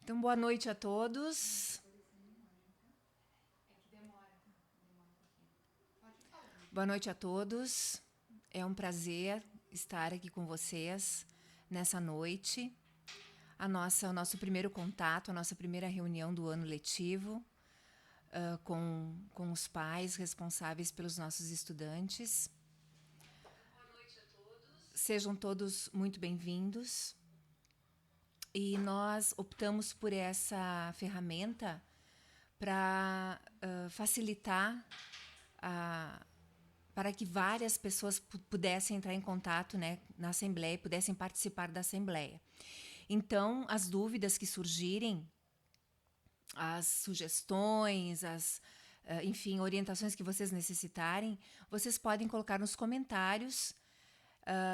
Então, boa noite a todos. Boa noite a todos. É um prazer estar aqui com vocês nessa noite. O nosso primeiro contato, a nossa primeira reunião do ano letivo com os pais responsáveis pelos nossos estudantes. Boa noite a todos. Sejam todos muito bem-vindos. E nós optamos por essa ferramenta para facilitar para que várias pessoas pudessem entrar em contato, né, na Assembleia, pudessem participar da Assembleia. Então, as dúvidas que surgirem, as sugestões, enfim, orientações que vocês necessitarem, vocês podem colocar nos comentários.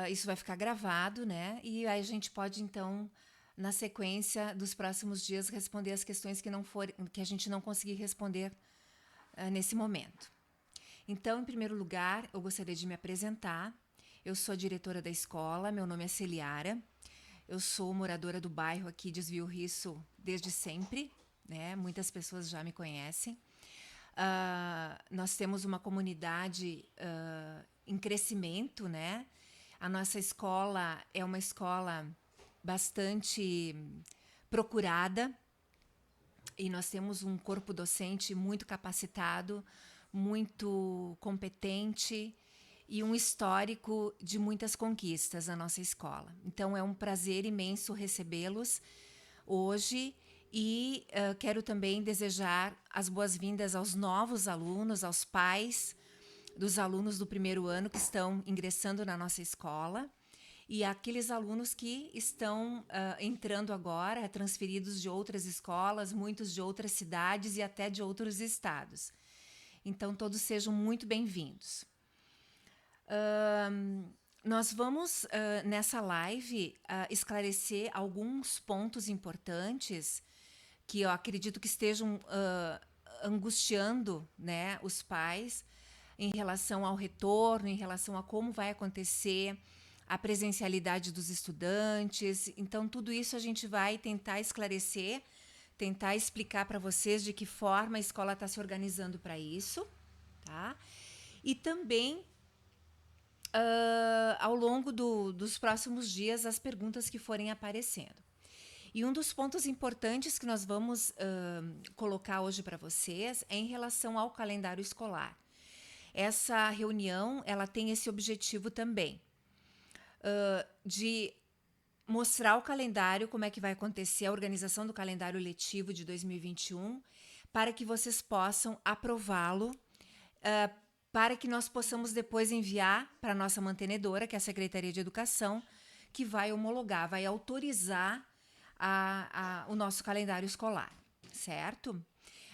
Isso vai ficar gravado, né? E aí a gente pode, então, na sequência dos próximos dias, responder as questões que a gente não conseguir responder nesse momento. Então, em primeiro lugar, eu gostaria de me apresentar. Eu sou a diretora da escola, meu nome é Celiara. Eu sou moradora do bairro aqui de Desvio Risso desde sempre, né? Muitas pessoas já me conhecem. Nós temos uma comunidade em crescimento, né? A nossa escola é uma escola bastante procurada e nós temos um corpo docente muito capacitado, muito competente e um histórico de muitas conquistas na nossa escola. Então é um prazer imenso recebê-los hoje e quero também desejar as boas-vindas aos novos alunos, aos pais dos alunos do primeiro ano que estão ingressando na nossa escola e aqueles alunos que estão entrando agora, transferidos de outras escolas, muitos de outras cidades e até de outros estados. Então, todos sejam muito bem-vindos. Nós vamos, nessa live, esclarecer alguns pontos importantes que eu acredito que estejam angustiando, né, os pais em relação ao retorno, em relação a como vai acontecer a presencialidade dos estudantes. Então, tudo isso a gente vai tentar esclarecer, tentar explicar para vocês de que forma a escola está se organizando para isso, tá? E também, ao longo dos próximos dias, as perguntas que forem aparecendo. E um dos pontos importantes que nós vamos colocar hoje para vocês é em relação ao calendário escolar. Essa reunião, ela tem esse objetivo também, de mostrar o calendário, como é que vai acontecer a organização do calendário letivo de 2021, para que vocês possam aprová-lo, para que nós possamos depois enviar para a nossa mantenedora, que é a Secretaria de Educação, que vai homologar, vai autorizar o nosso calendário escolar, certo?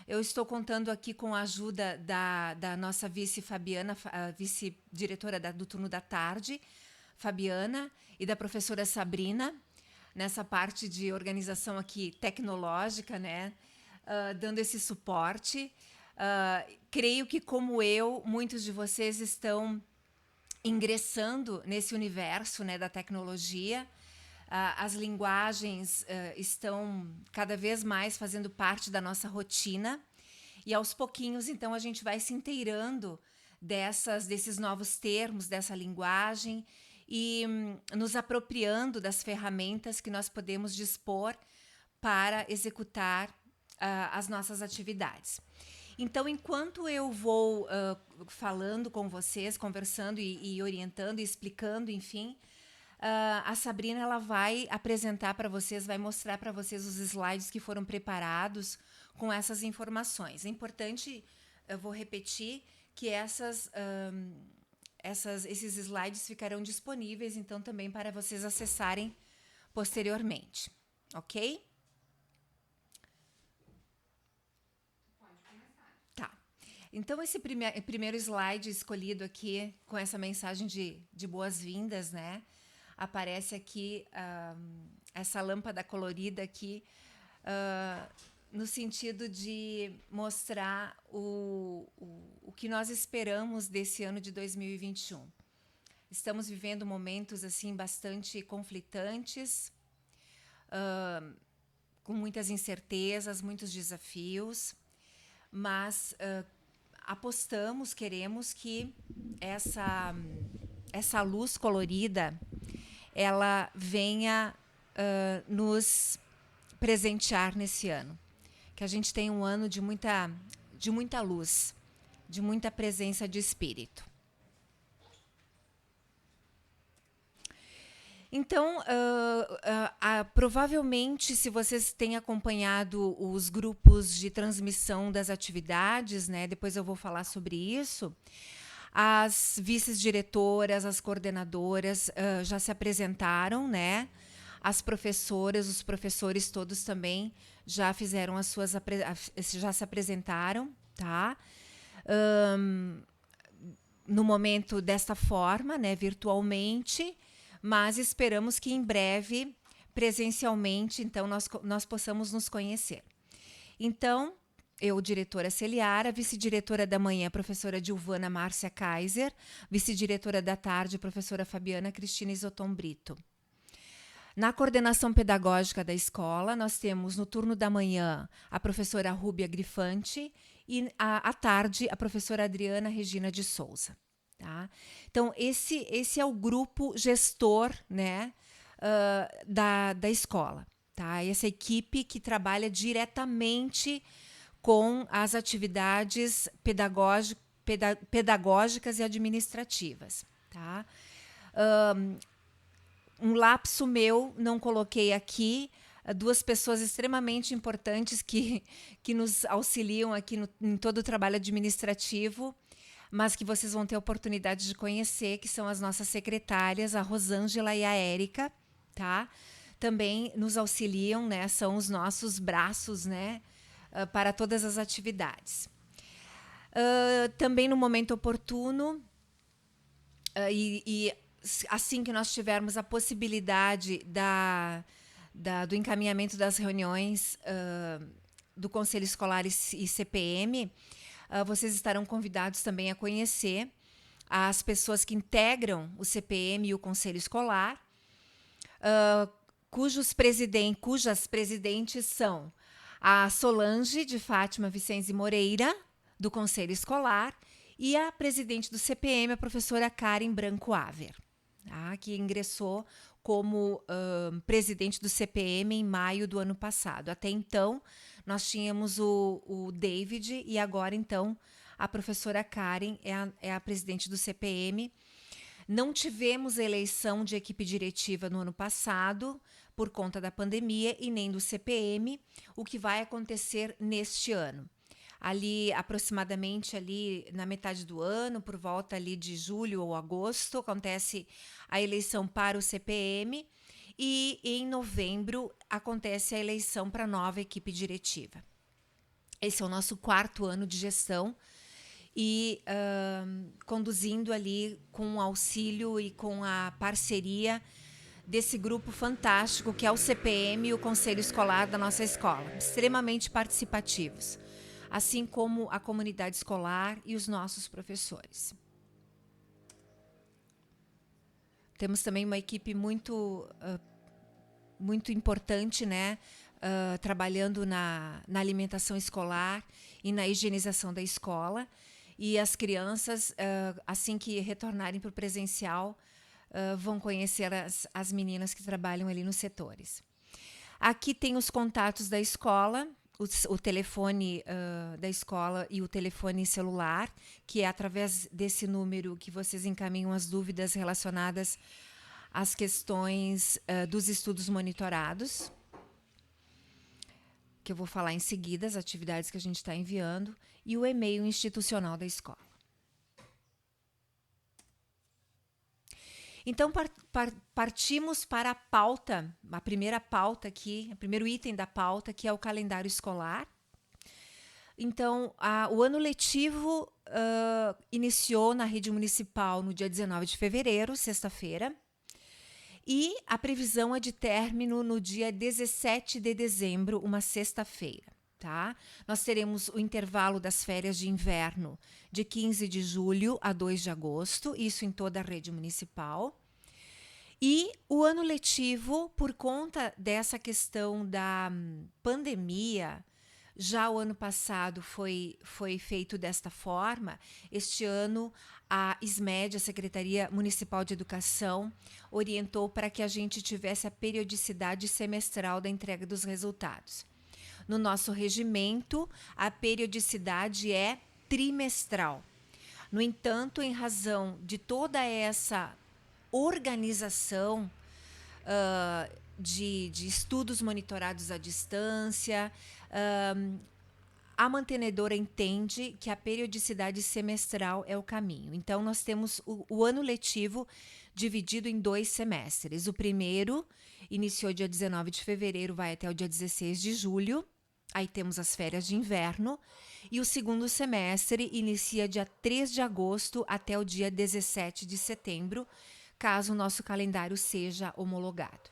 Eu estou contando aqui com a ajuda da nossa vice Fabiana, a vice-diretora do turno da tarde, Fabiana, e da professora Sabrina, nessa parte de organização aqui tecnológica, né? Dando esse suporte. Creio que, como eu, muitos de vocês estão ingressando nesse universo, né, da tecnologia. As linguagens estão cada vez mais fazendo parte da nossa rotina e aos pouquinhos, então, a gente vai se inteirando desses novos termos, dessa linguagem e nos apropriando das ferramentas que nós podemos dispor para executar as nossas atividades. Então, enquanto eu vou falando com vocês, conversando e orientando e explicando, enfim, a Sabrina ela vai apresentar para vocês, vai mostrar para vocês os slides que foram preparados com essas informações. É importante, eu vou repetir, que esses slides ficarão disponíveis, então, também para vocês acessarem posteriormente. Ok? Pode começar. Tá. Então, esse primeiro slide escolhido aqui, com essa mensagem de boas-vindas, né? Aparece aqui essa lâmpada colorida aqui, no sentido de mostrar o que nós esperamos desse ano de 2021. Estamos vivendo momentos assim bastante conflitantes, com muitas incertezas, muitos desafios, mas apostamos, queremos que essa luz colorida ela venha nos presentear nesse ano. Que a gente tenha um ano de muita luz, de muita presença de espírito. Então, provavelmente, se vocês têm acompanhado os grupos de transmissão das atividades, né, depois eu vou falar sobre isso, as vice-diretoras, as coordenadoras já se apresentaram, né? As professoras, os professores todos também já fizeram já se apresentaram, tá? No momento desta forma, né, virtualmente, mas esperamos que em breve, presencialmente, então nós possamos nos conhecer. Então, eu, diretora Celiara, vice-diretora da manhã, professora Gilvana Márcia Kaiser, vice-diretora da tarde, professora Fabiana Cristina Isoton Brito. Na coordenação pedagógica da escola, nós temos no turno da manhã a professora Rúbia Grifante e à tarde a professora Adriana Regina de Souza. Tá? Então, esse é o grupo gestor, né, da escola. Tá? Essa equipe que trabalha diretamente com as atividades pedagógicas e administrativas. Tá? Um lapso meu, não coloquei aqui, duas pessoas extremamente importantes que nos auxiliam aqui em todo o trabalho administrativo, mas que vocês vão ter a oportunidade de conhecer, que são as nossas secretárias, a Rosângela e a Érica, tá? Também nos auxiliam, né? São os nossos braços, né? Para todas as atividades. Também no momento oportuno, assim que nós tivermos a possibilidade do encaminhamento das reuniões do Conselho Escolar e CPM, vocês estarão convidados também a conhecer as pessoas que integram o CPM e o Conselho Escolar, cujas presidentes são a Solange de Fátima Vicenzi Moreira, do Conselho Escolar, e a presidente do CPM, a professora Karen Branco Aver, tá? Que ingressou como presidente do CPM em maio do ano passado. Até então, nós tínhamos o David e agora, então, a professora Karen é a presidente do CPM. Não tivemos eleição de equipe diretiva no ano passado, por conta da pandemia, e nem do CPM, o que vai acontecer neste ano. Ali, aproximadamente ali na metade do ano, por volta ali de julho ou agosto, acontece a eleição para o CPM e em novembro acontece a eleição para a nova equipe diretiva. Esse é o nosso 4º ano de gestão e conduzindo ali com o auxílio e com a parceria desse grupo fantástico que é o CPM e o Conselho Escolar da nossa escola, extremamente participativos, assim como a comunidade escolar e os nossos professores. Temos também uma equipe muito importante, né, trabalhando na alimentação escolar e na higienização da escola. E as crianças, assim que retornarem para o presencial, vão conhecer as meninas que trabalham ali nos setores. Aqui tem os contatos da escola, o telefone da escola e o telefone celular, que é através desse número que vocês encaminham as dúvidas relacionadas às questões dos estudos monitorados, que eu vou falar em seguida, as atividades que a gente está enviando, e o e-mail institucional da escola. Então, partimos para a pauta, a primeira pauta aqui, o primeiro item da pauta, que é o calendário escolar. Então, o ano letivo iniciou na rede municipal no dia 19 de fevereiro, sexta-feira, e a previsão é de término no dia 17 de dezembro, uma sexta-feira. Tá? Nós teremos o intervalo das férias de inverno de 15 de julho a 2 de agosto, isso em toda a rede municipal. E o ano letivo, por conta dessa questão da pandemia, já o ano passado foi feito desta forma. Este ano, a SMED, a Secretaria Municipal de Educação, orientou para que a gente tivesse a periodicidade semestral da entrega dos resultados. No nosso regimento, a periodicidade é trimestral. No entanto, em razão de toda essa organização de estudos monitorados à distância, a mantenedora entende que a periodicidade semestral é o caminho. Então, nós temos o ano letivo dividido em 2 semestres. O primeiro iniciou dia 19 de fevereiro, vai até o dia 16 de julho. Aí temos as férias de inverno. E o segundo semestre inicia dia 3 de agosto até o dia 17 de setembro, caso o nosso calendário seja homologado.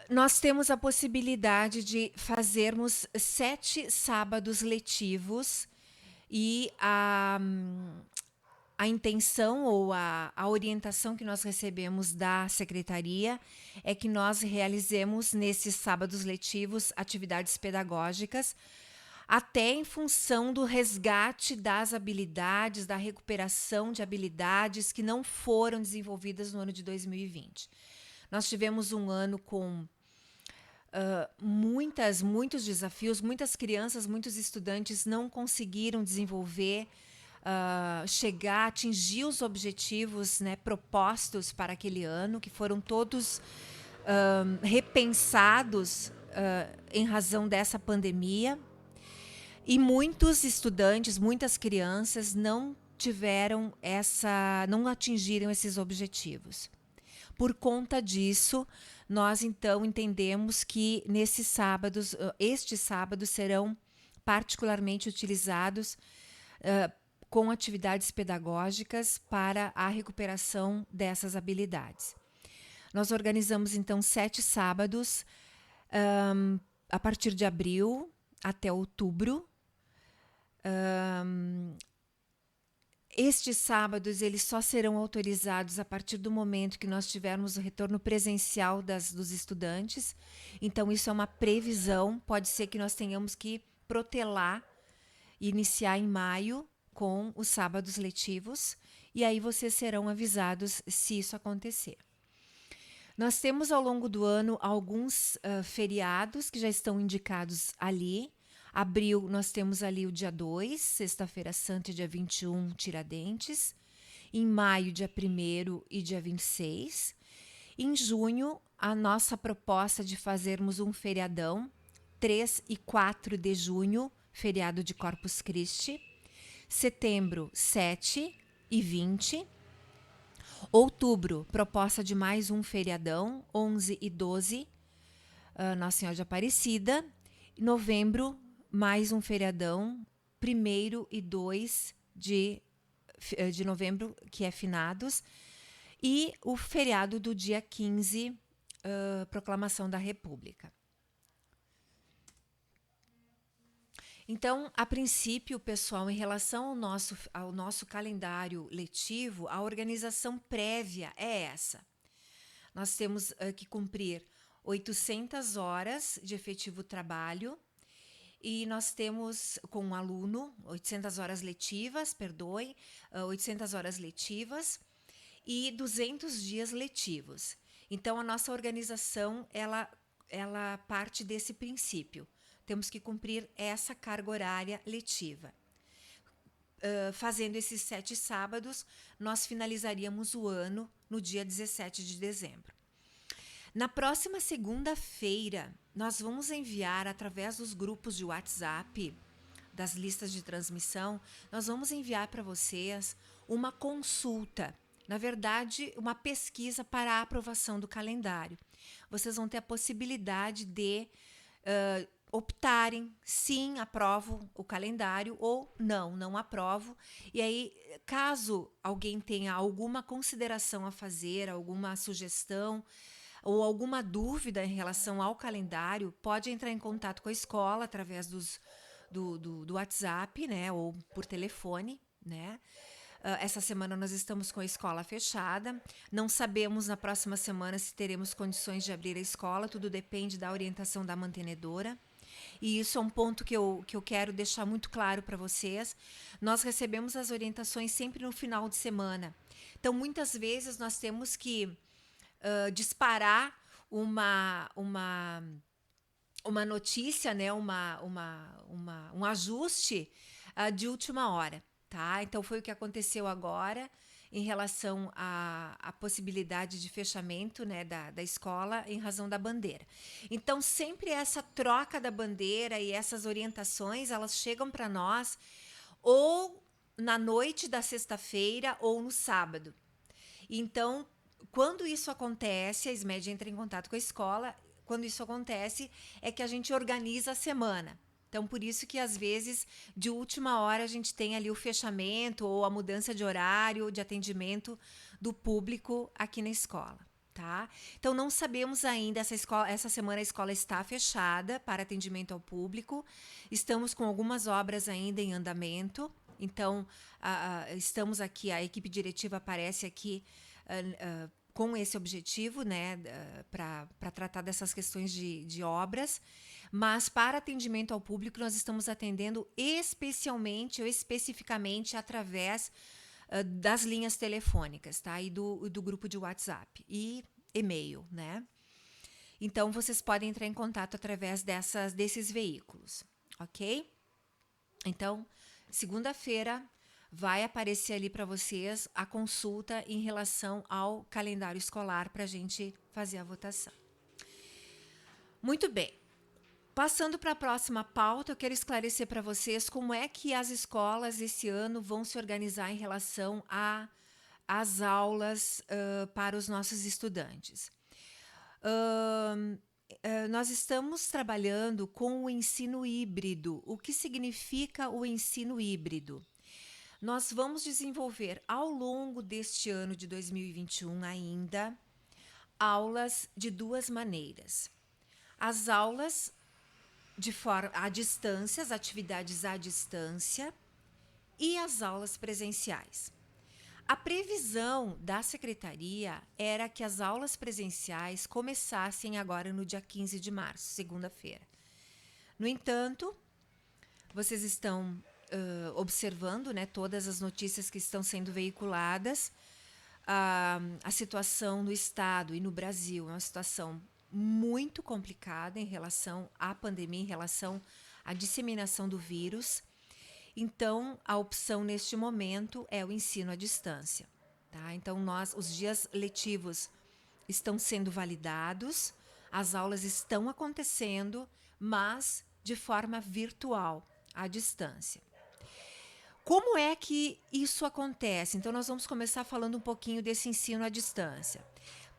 Nós temos a possibilidade de fazermos 7 sábados letivos e a intenção ou a orientação que nós recebemos da secretaria é que nós realizemos nesses sábados letivos atividades pedagógicas, até em função do resgate das habilidades, da recuperação de habilidades que não foram desenvolvidas no ano de 2020. Nós tivemos um ano com muitos desafios, muitas crianças, muitos estudantes não conseguiram desenvolver, chegar, atingir os objetivos, né, propostos para aquele ano, que foram todos repensados em razão dessa pandemia. E muitos estudantes, muitas crianças não atingiram esses objetivos. Por conta disso, nós então entendemos que estes sábados serão particularmente utilizados com atividades pedagógicas para a recuperação dessas habilidades. Nós organizamos então 7 sábados a partir de abril até outubro. Estes sábados eles só serão autorizados a partir do momento que nós tivermos o retorno presencial dos estudantes. Então, isso é uma previsão. Pode ser que nós tenhamos que protelar e iniciar em maio com os sábados letivos. E aí vocês serão avisados se isso acontecer. Nós temos ao longo do ano alguns feriados que já estão indicados ali. Abril, nós temos ali o dia 2, sexta-feira santa, e dia 21, Tiradentes. Em maio, dia 1º e dia 26. Em junho, a nossa proposta de fazermos um feriadão, 3 e 4 de junho, feriado de Corpus Christi. Setembro, 7 e 20. Outubro, proposta de mais um feriadão, 11 e 12, Nossa Senhora de Aparecida. Novembro, mais um feriadão, 1º e 2 de novembro, que é finados. E o feriado do dia 15, Proclamação da República. Então, a princípio, pessoal, em relação ao nosso calendário letivo, a organização prévia é essa. Nós temos que cumprir 800 horas de efetivo trabalho e nós temos com um aluno 800 horas letivas, 800 horas letivas e 200 dias letivos. Então, a nossa organização, ela parte desse princípio. Temos que cumprir essa carga horária letiva. Fazendo esses 7 sábados, nós finalizaríamos o ano no dia 17 de dezembro. Na próxima segunda-feira, nós vamos enviar, através dos grupos de WhatsApp, das listas de transmissão, nós vamos enviar para vocês uma consulta. Na verdade, uma pesquisa para a aprovação do calendário. Vocês vão ter a possibilidade de optarem, sim, aprovo o calendário, ou não aprovo. E aí, caso alguém tenha alguma consideração a fazer, alguma sugestão ou alguma dúvida em relação ao calendário, pode entrar em contato com a escola através do WhatsApp, né, ou por telefone, né? Essa semana nós estamos com a escola fechada. Não sabemos na próxima semana se teremos condições de abrir a escola. Tudo depende da orientação da mantenedora. E isso é um ponto que eu quero deixar muito claro para vocês. Nós recebemos as orientações sempre no final de semana. Então, muitas vezes, nós temos que disparar uma notícia, né, um ajuste de última hora, tá? Então foi o que aconteceu agora em relação à possibilidade de fechamento, né, da escola em razão da bandeira. Então sempre essa troca da bandeira e essas orientações, elas chegam para nós ou na noite da sexta-feira ou no sábado. Então, quando isso acontece, a SMED entra em contato com a escola. Quando isso acontece, é que a gente organiza a semana. Então, por isso que, às vezes, de última hora, a gente tem ali o fechamento ou a mudança de horário de atendimento do público aqui na escola, tá? Então, não sabemos ainda, essa semana a escola está fechada para atendimento ao público. Estamos com algumas obras ainda em andamento. Então, estamos aqui, a equipe diretiva aparece aqui com esse objetivo, né, para tratar dessas questões de obras, mas para atendimento ao público nós estamos atendendo especialmente ou especificamente através das linhas telefônicas, tá, e do grupo de WhatsApp e e-mail, né? Então vocês podem entrar em contato através desses veículos, ok? Então, segunda-feira vai aparecer ali para vocês a consulta em relação ao calendário escolar para a gente fazer a votação. Muito bem. Passando para a próxima pauta, eu quero esclarecer para vocês como é que as escolas esse ano vão se organizar em relação às aulas para os nossos estudantes. Nós estamos trabalhando com o ensino híbrido. O que significa o ensino híbrido? Nós vamos desenvolver ao longo deste ano de 2021 ainda aulas de duas maneiras. As aulas de forma à distância, as atividades à distância e as aulas presenciais. A previsão da secretaria era que as aulas presenciais começassem agora no dia 15 de março, segunda-feira. No entanto, vocês estão observando, né, todas as notícias que estão sendo veiculadas. A situação no estado e no Brasil é uma situação muito complicada em relação à pandemia, em relação à disseminação do vírus. Então, a opção neste momento é o ensino à distância, tá? Então, os dias letivos estão sendo validados, as aulas estão acontecendo, mas de forma virtual, à distância. Como é que isso acontece? Então, nós vamos começar falando um pouquinho desse ensino à distância.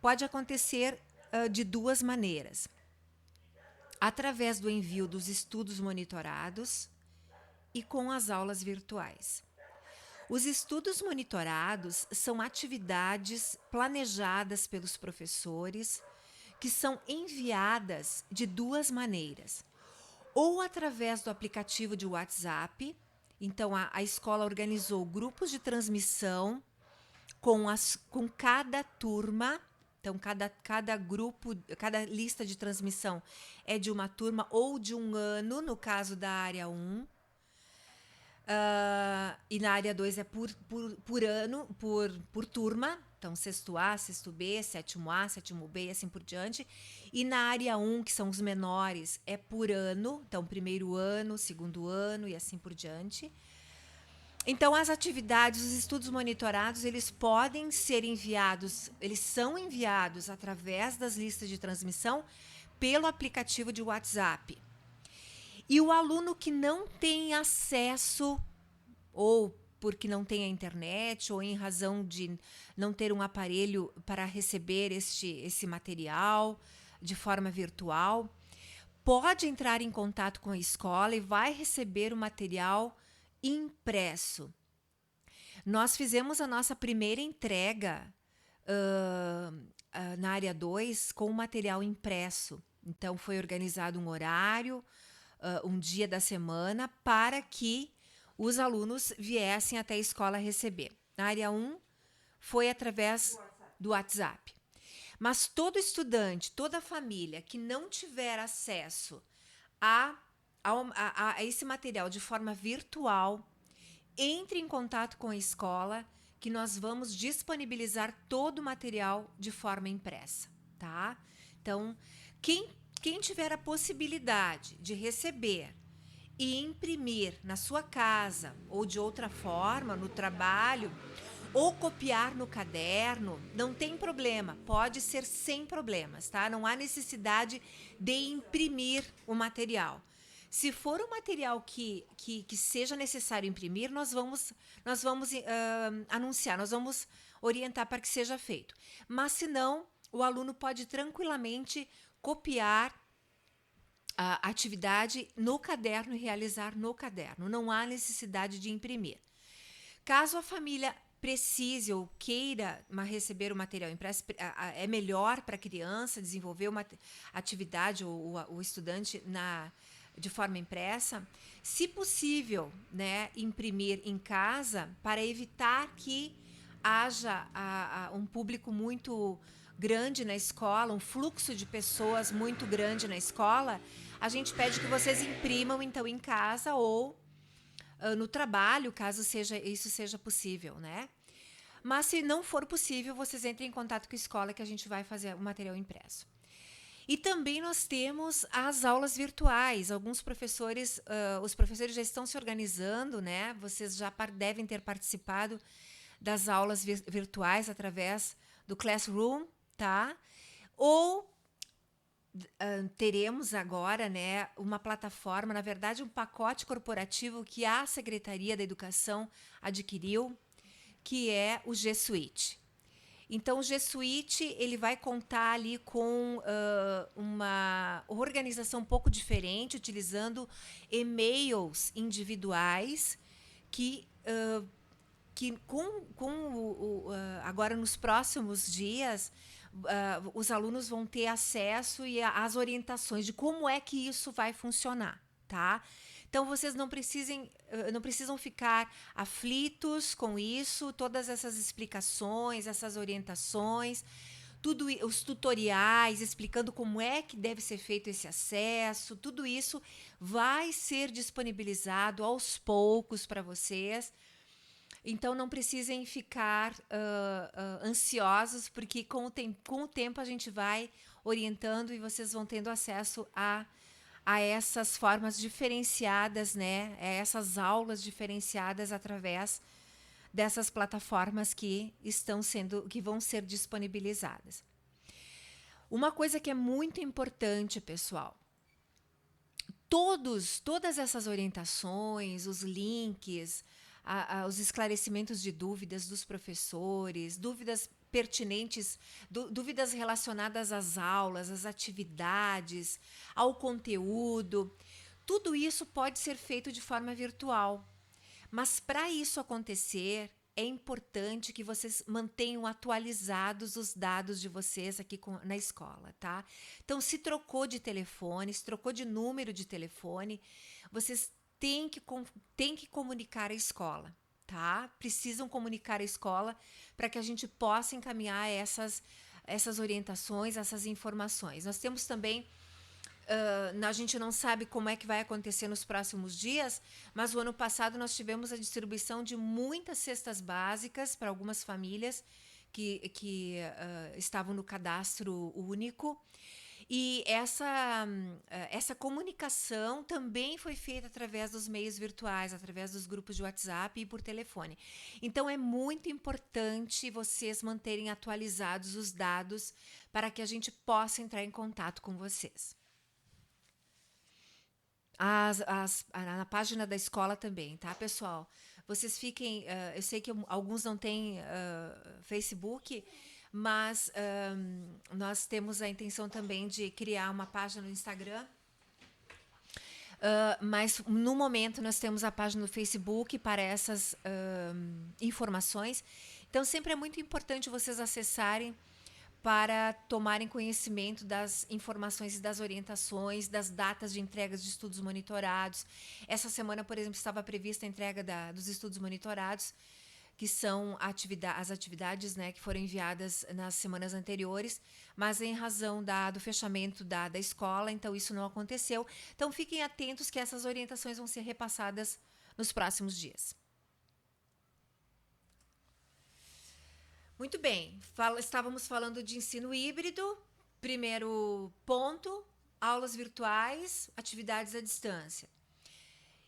Pode acontecer de duas maneiras. Através do envio dos estudos monitorados e com as aulas virtuais. Os estudos monitorados são atividades planejadas pelos professores que são enviadas de duas maneiras. Ou através do aplicativo de WhatsApp. Então, a escola organizou grupos de transmissão com cada turma. Então, cada grupo, cada lista de transmissão é de uma turma ou de um ano, no caso da área 1. E na área 2 é por ano, por turma. Então, sexto A, sexto B, sétimo A, sétimo B e assim por diante. E na área 1, que são os menores, é por ano. Então, primeiro ano, segundo ano e assim por diante. Então, as atividades, os estudos monitorados, eles podem ser enviados, eles são enviados através das listas de transmissão pelo aplicativo de WhatsApp. E o aluno que não tem acesso, ou porque não tem a internet, ou em razão de não ter um aparelho para receber esse material de forma virtual, pode entrar em contato com a escola e vai receber o material impresso. Nós fizemos a nossa primeira entrega na área 2 com o material impresso. Então, foi organizado um horário, um dia da semana, para que os alunos viessem até a escola receber. Na área 1 foi através do WhatsApp. Mas todo estudante, toda família que não tiver acesso a esse material de forma virtual, entre em contato com a escola, que nós vamos disponibilizar todo o material de forma impressa, tá? Então, quem tiver a possibilidade de receber e imprimir na sua casa ou de outra forma, no trabalho, ou copiar no caderno, não tem problema, pode ser sem problemas, tá? Não há necessidade de imprimir o material. Se for um material que seja necessário imprimir, nós vamos anunciar, nós vamos orientar para que seja feito. Mas se não, o aluno pode tranquilamente copiar a atividade no caderno e realizar no caderno. Não há necessidade de imprimir. Caso a família precise ou queira receber o material impresso, é melhor para a criança desenvolver uma atividade ou o estudante de forma impressa, se possível, né, imprimir em casa para evitar que haja um público muito grande na escola, um fluxo de pessoas muito grande na escola. A gente pede que vocês imprimam então em casa ou no trabalho, caso isso seja possível, né? Mas se não for possível, vocês entrem em contato com a escola que a gente vai fazer o material impresso. E também nós temos as aulas virtuais. Alguns professores, os professores já estão se organizando, né? Vocês já devem ter participado das aulas virtuais através do Classroom, tá? Ou teremos agora, né, uma plataforma, na verdade, um pacote corporativo que a Secretaria da Educação adquiriu, que é o G Suite. Então, o G Suite ele vai contar ali com uma organização um pouco diferente, utilizando e-mails individuais que agora nos próximos dias os alunos vão ter acesso às orientações de como é que isso vai funcionar, tá? Então, vocês não precisam ficar aflitos com isso, todas essas explicações, essas orientações, os tutoriais explicando como é que deve ser feito esse acesso, tudo isso vai ser disponibilizado aos poucos para vocês. Então, não precisem ficar ansiosos, porque com o tempo a gente vai orientando e vocês vão tendo acesso a essas formas diferenciadas, né? A essas aulas diferenciadas através dessas plataformas que vão ser disponibilizadas. Uma coisa que é muito importante, pessoal, todas essas orientações, os links, os esclarecimentos de dúvidas dos professores, dúvidas pertinentes, dúvidas relacionadas às aulas, às atividades, ao conteúdo, tudo isso pode ser feito de forma virtual. Mas para isso acontecer, é importante que vocês mantenham atualizados os dados de vocês aqui na escola, tá? Então, se trocou de telefone, se trocou de número de telefone, vocês têm que comunicar à escola, tá? Precisam comunicar à escola para que a gente possa encaminhar essas orientações, essas informações. Nós temos também a gente não sabe como é que vai acontecer nos próximos dias, mas o ano passado nós tivemos a distribuição de muitas cestas básicas para algumas famílias que estavam no cadastro único. E essa comunicação também foi feita através dos meios virtuais, através dos grupos de WhatsApp e por telefone. Então, é muito importante vocês manterem atualizados os dados para que a gente possa entrar em contato com vocês. Na página da escola também, tá, pessoal? Vocês fiquem... eu sei que alguns não têm Facebook, mas nós temos a intenção também de criar uma página no Instagram. Mas, no momento, nós temos a página no Facebook para essas informações. Então, sempre é muito importante vocês acessarem para tomarem conhecimento das informações e das orientações, das datas de entregas de estudos monitorados. Essa semana, por exemplo, estava prevista a entrega dos estudos monitorados, que são as atividades, né, que foram enviadas nas semanas anteriores, mas em razão do fechamento da escola, então isso não aconteceu. Então fiquem atentos que essas orientações vão ser repassadas nos próximos dias. Muito bem, estávamos falando de ensino híbrido. Primeiro ponto, aulas virtuais, atividades à distância.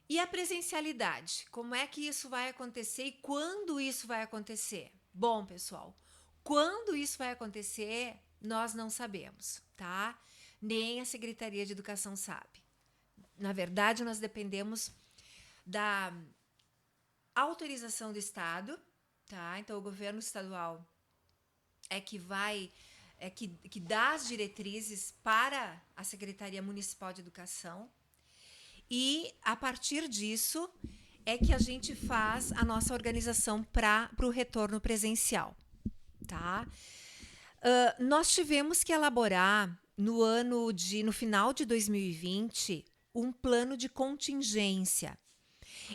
E a presencialidade? Como é que isso vai acontecer e quando isso vai acontecer? Bom, pessoal, quando isso vai acontecer, nós não sabemos, tá? Nem a Secretaria de Educação sabe. Na verdade, nós dependemos da autorização do Estado, tá? Então, o governo estadual é que que dá as diretrizes para a Secretaria Municipal de Educação. E, a partir disso, é que a gente faz a nossa organização para o retorno presencial, tá? Nós tivemos que elaborar, no final de 2020, um plano de contingência.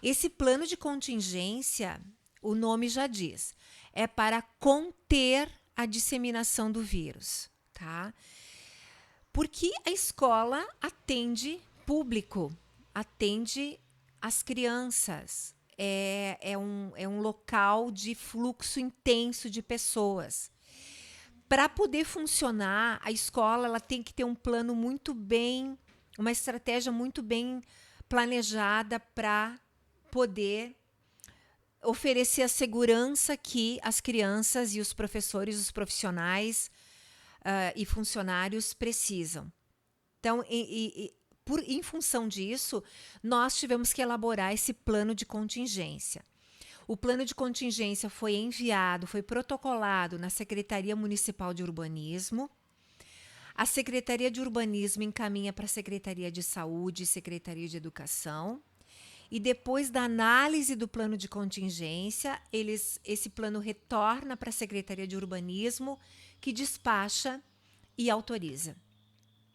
Esse plano de contingência, o nome já diz, é para conter a disseminação do vírus, tá? Porque a escola atende público, atende as crianças, é um local de fluxo intenso de pessoas. Para poder funcionar, a escola ela tem que ter um plano muito bem, uma estratégia muito bem planejada para poder oferecer a segurança que as crianças e os professores, os profissionais e funcionários precisam. Então, em função disso, nós tivemos que elaborar esse plano de contingência. O plano de contingência foi enviado, foi protocolado na Secretaria Municipal de Urbanismo. A Secretaria de Urbanismo encaminha para a Secretaria de Saúde e Secretaria de Educação. E depois da análise do plano de contingência, esse plano retorna para a Secretaria de Urbanismo, que despacha e autoriza.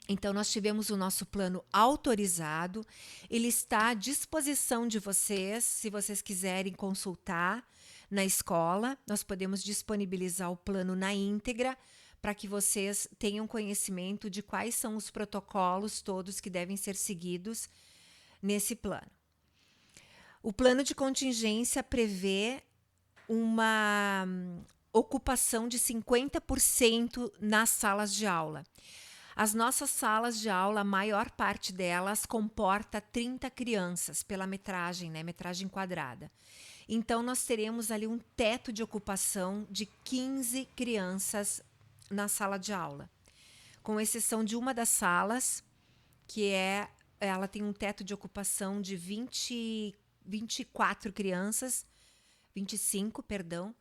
Então, nós tivemos o nosso plano autorizado, ele está à disposição de vocês, se vocês quiserem consultar na escola, nós podemos disponibilizar o plano na íntegra, para que vocês tenham conhecimento de quais são os protocolos todos que devem ser seguidos nesse plano. O plano de contingência prevê uma ocupação de 50% nas salas de aula. As nossas salas de aula, a maior parte delas comporta 30 crianças pela metragem, né, metragem quadrada. Então, nós teremos ali um teto de ocupação de 15 crianças na sala de aula, com exceção de uma das salas, que ela tem um teto de ocupação de 24 crianças, 25, perdão,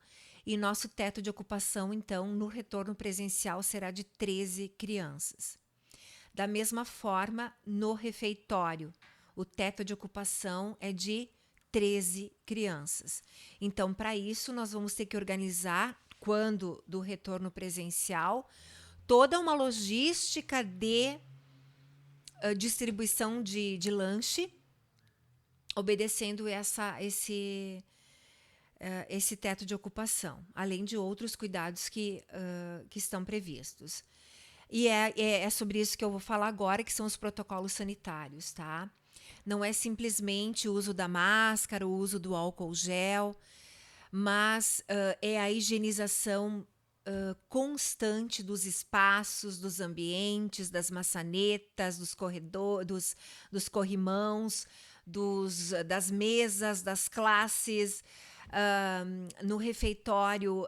e nosso teto de ocupação, então, no retorno presencial será de 13 crianças. Da mesma forma, no refeitório, o teto de ocupação é de 13 crianças. Então, para isso, nós vamos ter que organizar, quando do retorno presencial, toda uma logística de distribuição de lanche, obedecendo esse teto de ocupação, além de outros cuidados que estão previstos. E é sobre isso que eu vou falar agora, que são os protocolos sanitários, tá? Não é simplesmente o uso da máscara, o uso do álcool gel, mas é a higienização constante dos espaços, dos ambientes, das maçanetas, dos corredores, dos corrimãos, das mesas, das classes. No refeitório,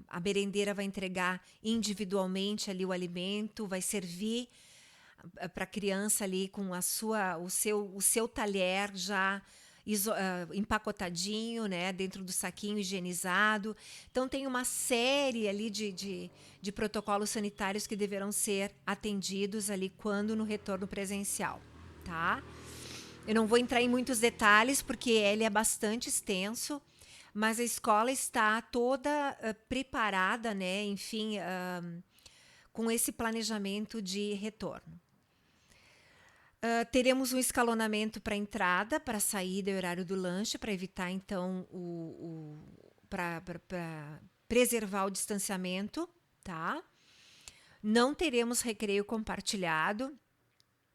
a merendeira vai entregar individualmente ali o alimento, vai servir para a criança ali com o seu talher já empacotadinho, né, dentro do saquinho higienizado. Então, tem uma série ali de protocolos sanitários que deverão ser atendidos ali quando no retorno presencial, tá? Eu não vou entrar em muitos detalhes, porque ele é bastante extenso, mas a escola está toda preparada, né, enfim, com esse planejamento de retorno. Teremos um escalonamento para entrada, para saída e horário do lanche, para evitar, então, para preservar o distanciamento, tá? Não teremos recreio compartilhado.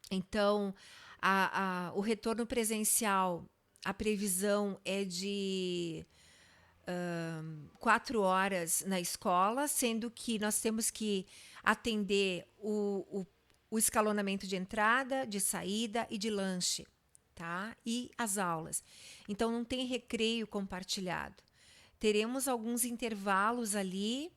Então, o retorno presencial, a previsão é de 4 horas na escola, sendo que nós temos que atender o escalonamento de entrada, de saída e de lanche, tá? E as aulas. Então, não tem recreio compartilhado. Teremos alguns intervalos ali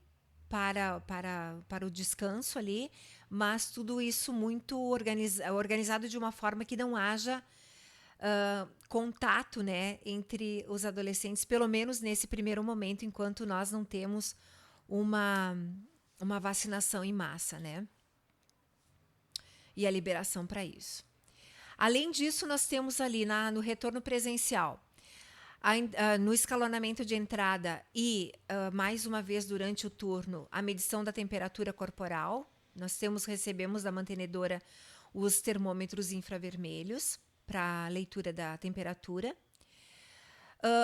para o descanso ali, mas tudo isso muito organizado de uma forma que não haja contato, né, entre os adolescentes, pelo menos nesse primeiro momento, enquanto nós não temos uma vacinação em massa, né? E a liberação para isso. Além disso, nós temos ali no retorno presencial, no escalonamento de entrada e, mais uma vez durante o turno, a medição da temperatura corporal. Nós recebemos da mantenedora os termômetros infravermelhos para leitura da temperatura.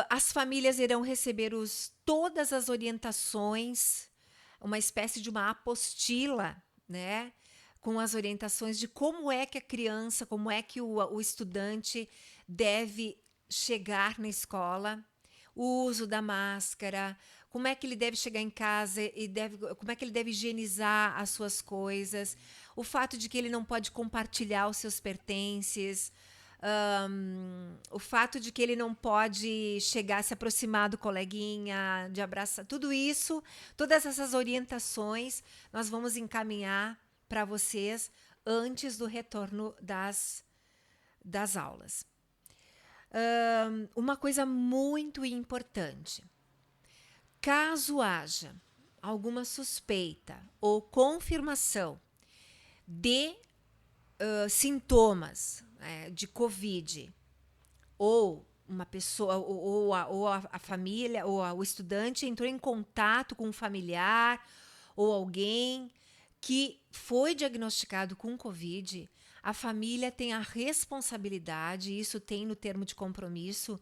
As famílias irão receber todas as orientações, uma espécie de uma apostila, né, com as orientações de como é que a criança, como é que o estudante deve chegar na escola, o uso da máscara, como é que ele deve chegar em casa como é que ele deve higienizar as suas coisas, o fato de que ele não pode compartilhar os seus pertences, o fato de que ele não pode se aproximar do coleguinha, de abraçar, tudo isso, todas essas orientações nós vamos encaminhar para vocês antes do retorno das aulas. Uma coisa muito importante: caso haja alguma suspeita ou confirmação de sintomas de Covid, ou uma pessoa, ou a família, ou o estudante entrou em contato com um familiar ou alguém que foi diagnosticado com Covid, a família tem a responsabilidade, isso tem no termo de compromisso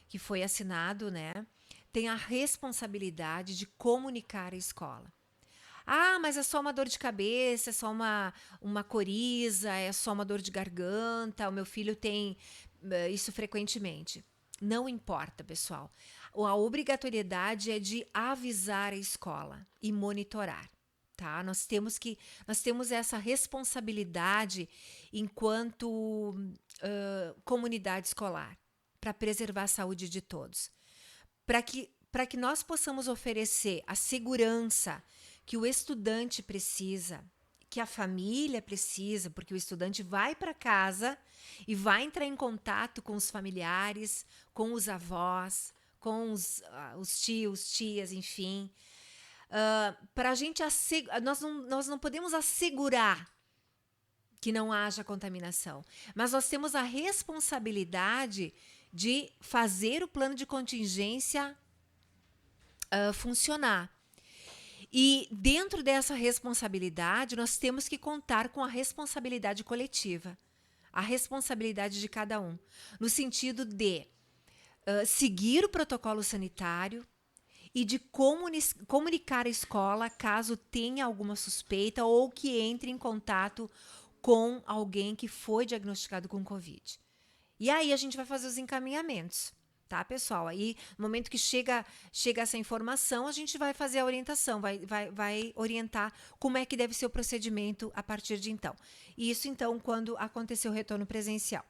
que foi assinado, né? Tem a responsabilidade de comunicar à escola. Ah, mas é só uma dor de cabeça, é só uma coriza, é só uma dor de garganta, o meu filho tem isso frequentemente. Não importa, pessoal. A obrigatoriedade é de avisar a escola e monitorar. Tá? Nós temos essa responsabilidade enquanto comunidade escolar para preservar a saúde de todos, para que nós possamos oferecer a segurança que o estudante precisa, que a família precisa, porque o estudante vai para casa e vai entrar em contato com os familiares, com os avós, com os tios, tias, enfim. Para a gente nós não podemos assegurar que não haja contaminação, mas nós temos a responsabilidade de fazer o plano de contingência funcionar. E dentro dessa responsabilidade, nós temos que contar com a responsabilidade coletiva, a responsabilidade de cada um, no sentido de seguir o protocolo sanitário, e de comunicar à escola caso tenha alguma suspeita ou que entre em contato com alguém que foi diagnosticado com Covid. E aí a gente vai fazer os encaminhamentos, tá, pessoal? Aí, no momento que chega essa informação, a gente vai fazer a orientação, vai orientar como é que deve ser o procedimento a partir de então. Isso, então, quando acontecer o retorno presencial.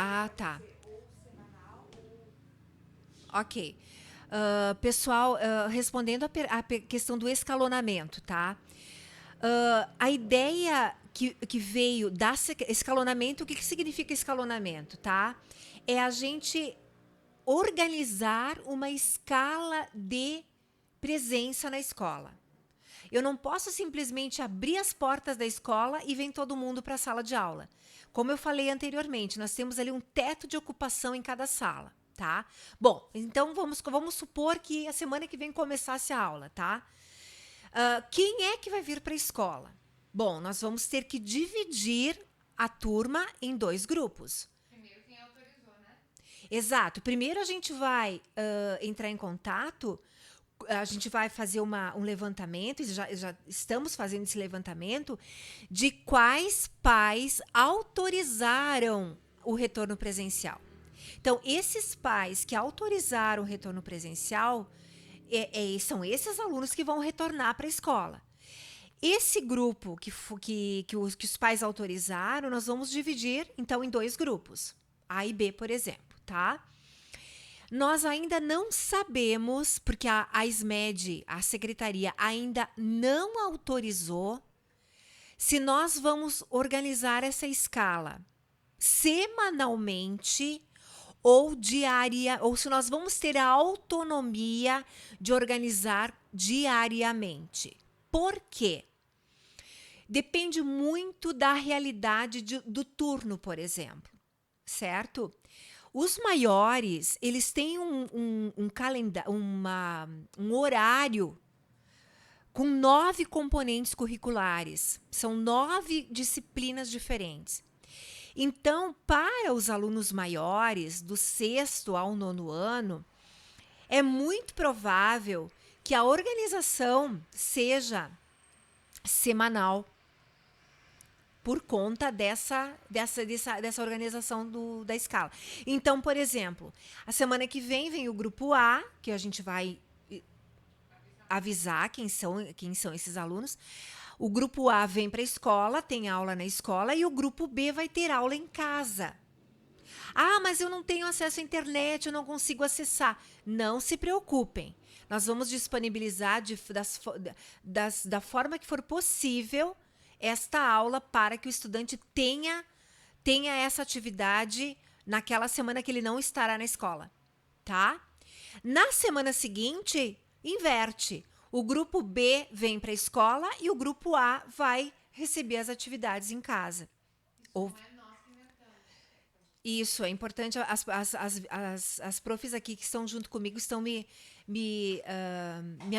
Ah, tá. Ok. Pessoal, respondendo a questão do escalonamento, tá? A ideia que veio da escalonamento, o que significa escalonamento, tá? É a gente organizar uma escala de presença na escola. Eu não posso simplesmente abrir as portas da escola e vem todo mundo para a sala de aula. Como eu falei anteriormente, nós temos ali um teto de ocupação em cada sala. tá? Bom, então vamos supor que a semana que vem começasse a aula, tá? Quem é que vai vir para a escola? Bom, nós vamos ter que dividir a turma em 2 grupos. Primeiro quem autorizou, né? Exato. Primeiro a gente vai entrar em contato, a gente vai fazer um levantamento, já estamos fazendo esse levantamento, de quais pais autorizaram o retorno presencial. Então, esses pais que autorizaram o retorno presencial, são esses alunos que vão retornar para a escola. Esse grupo que os pais autorizaram, nós vamos dividir, então, em 2 grupos. A e B, por exemplo, tá? Nós ainda não sabemos, porque a SMED, a secretaria, ainda não autorizou se nós vamos organizar essa escala semanalmente ou diária, ou se nós vamos ter a autonomia de organizar diariamente. Por quê? Depende muito da realidade do turno, por exemplo, certo? Os maiores, eles têm um calendário, um horário com 9 componentes curriculares. São 9 disciplinas diferentes. Então, para os alunos maiores, do 6º ao 9º ano, é muito provável que a organização seja semanal, por conta dessa organização da escala. Então, por exemplo, a semana que vem o grupo A, que a gente vai avisar quem são esses alunos. O grupo A vem para a escola, tem aula na escola, e o grupo B vai ter aula em casa. Ah, mas eu não tenho acesso à internet, eu não consigo acessar. Não se preocupem. Nós vamos disponibilizar da forma que for possível esta aula para que o estudante tenha essa atividade naquela semana que ele não estará na escola, tá? Na semana seguinte, inverte. O grupo B vem para a escola e o grupo A vai receber as atividades em casa. Isso Ou não é nós que inventamos. Isso, é importante. As profs aqui que estão junto comigo estão me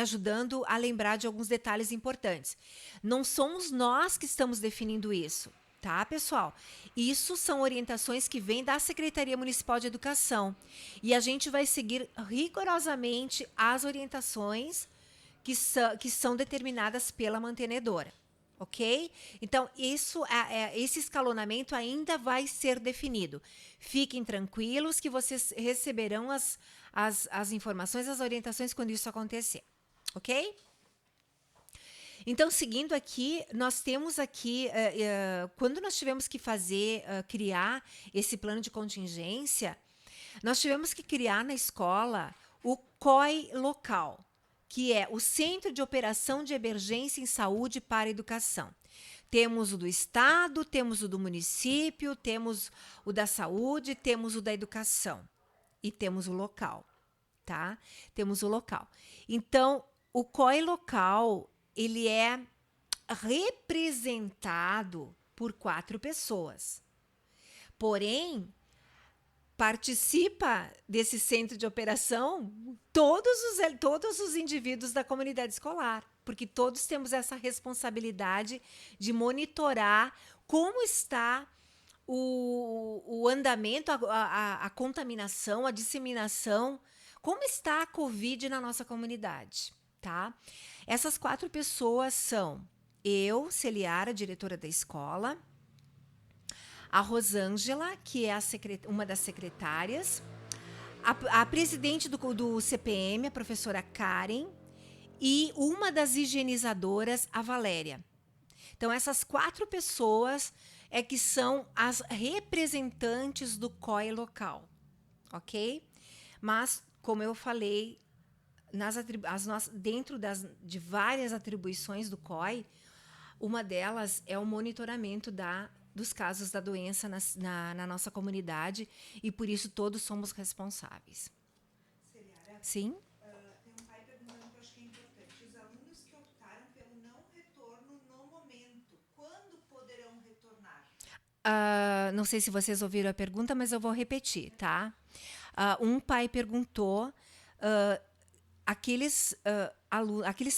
ajudando a lembrar de alguns detalhes importantes. Não somos nós que estamos definindo isso, tá, pessoal? Isso são orientações que vêm da Secretaria Municipal de Educação. E a gente vai seguir rigorosamente as orientações que são determinadas pela mantenedora. Ok? Então, esse escalonamento ainda vai ser definido. Fiquem tranquilos que vocês receberão as informações, as orientações quando isso acontecer. Ok? Então, seguindo aqui, nós temos aqui, quando nós tivemos que criar esse plano de contingência, nós tivemos que criar na escola o COI local, que é o Centro de Operação de Emergência em Saúde para a Educação. Temos o do Estado, temos o do município, temos o da saúde, temos o da educação e temos o local, tá? Temos o local. Então, o COI local, ele é representado por 4 pessoas. Porém, participa desse centro de operação todos os indivíduos da comunidade escolar, porque todos temos essa responsabilidade de monitorar como está o andamento, a contaminação, a disseminação, como está a Covid na nossa comunidade, tá? Essas 4 pessoas são eu, Celiara, diretora da escola, a Rosângela, que é uma das secretárias, a presidente do CPM, a professora Karen, e uma das higienizadoras, a Valéria. Então, essas 4 pessoas é que são as representantes do COI local, ok? Mas, como eu falei, dentro de várias atribuições do COI, uma delas é o monitoramento dos casos da doença na nossa comunidade e por isso todos somos responsáveis. Celiara, Sim? tem um pai perguntando que eu acho que é importante. Os alunos que optaram pelo não retorno no momento, quando poderão retornar? Não sei se vocês ouviram a pergunta, mas eu vou repetir, tá? Um pai perguntou, aqueles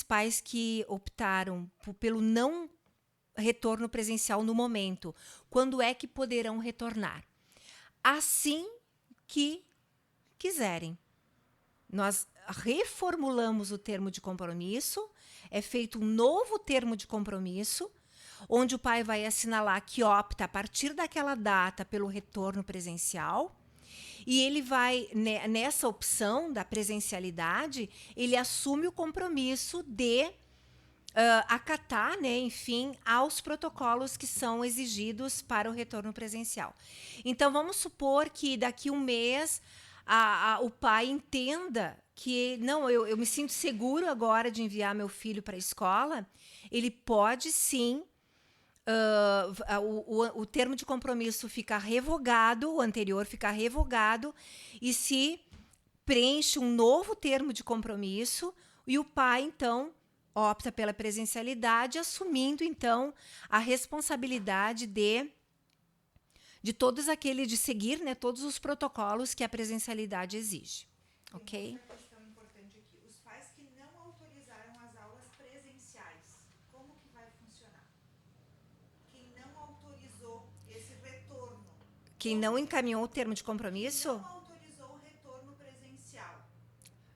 pais que optaram pelo não retorno presencial no momento, quando é que poderão retornar? Assim que quiserem. Nós reformulamos o termo de compromisso, é feito um novo termo de compromisso, onde o pai vai assinalar que opta a partir daquela data pelo retorno presencial, e ele vai, nessa opção da presencialidade, ele assume o compromisso de acatar, né, enfim, aos protocolos que são exigidos para o retorno presencial. Então, vamos supor que daqui um mês o pai entenda que, não, eu me sinto seguro agora de enviar meu filho para a escola, ele pode sim, o termo de compromisso fica revogado, o anterior fica revogado, e se preenche um novo termo de compromisso, e o pai, então, opta pela presencialidade, assumindo, então, a responsabilidade de todos aqueles, de seguir, né, todos os protocolos que a presencialidade exige. Ok? Outra questão importante aqui. Os pais que não autorizaram as aulas presenciais, como que vai funcionar? Quem não autorizou esse retorno? Quem não encaminhou o termo de compromisso? Quem não autorizou o retorno presencial,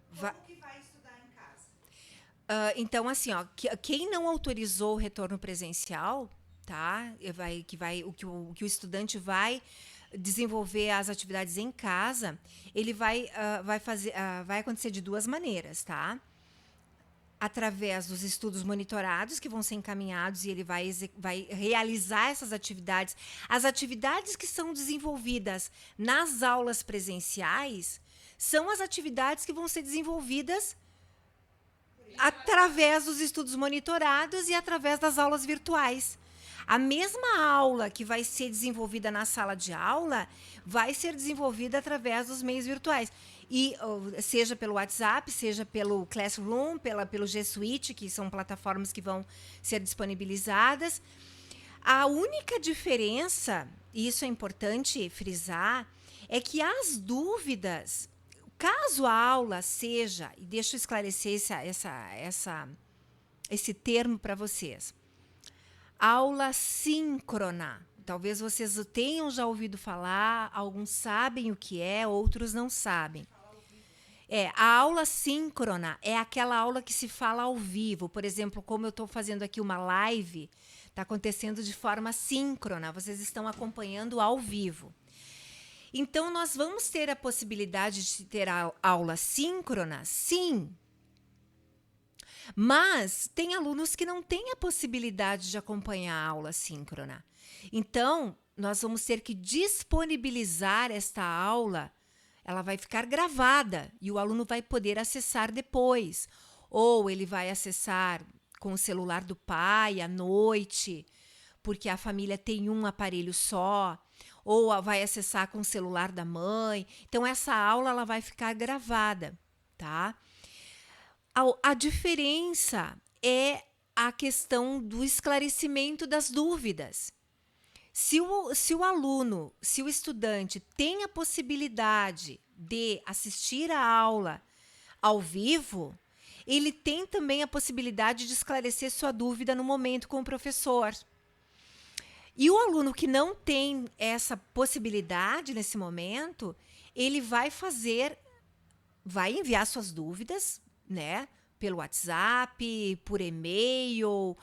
como que vai estudar em casa? Então, assim, ó, quem não autorizou o retorno presencial, tá? O que o estudante vai desenvolver as atividades em casa, ele vai acontecer de duas maneiras, tá? Através dos estudos monitorados que vão ser encaminhados, e ele vai realizar essas atividades. As atividades que são desenvolvidas nas aulas presenciais são as atividades que vão ser desenvolvidas através dos estudos monitorados e através das aulas virtuais. A mesma aula que vai ser desenvolvida na sala de aula vai ser desenvolvida através dos meios virtuais. E seja pelo WhatsApp, seja pelo Classroom, pelo G Suite, que são plataformas que vão ser disponibilizadas. A única diferença, e isso é importante frisar, é que as dúvidas, caso a aula seja, e deixa eu esclarecer esse termo para vocês, aula síncrona. Talvez vocês tenham já ouvido falar, alguns sabem o que é, outros não sabem. A aula síncrona é aquela aula que se fala ao vivo. Por exemplo, como eu estou fazendo aqui uma live, está acontecendo de forma síncrona, vocês estão acompanhando ao vivo. Então, nós vamos ter a possibilidade de ter aula síncrona? Sim. Mas tem alunos que não têm a possibilidade de acompanhar a aula síncrona. Então, nós vamos ter que disponibilizar esta aula, ela vai ficar gravada e o aluno vai poder acessar depois. Ou ele vai acessar com o celular do pai à noite, porque a família tem um aparelho só, ou vai acessar com o celular da mãe. Então, essa aula ela vai ficar gravada, tá? A diferença é a questão do esclarecimento das dúvidas. Se o aluno, se o estudante tem a possibilidade de assistir a aula ao vivo, ele tem também a possibilidade de esclarecer sua dúvida no momento com o professor. E o aluno que não tem essa possibilidade nesse momento, ele vai enviar suas dúvidas, né, pelo WhatsApp, por e-mail,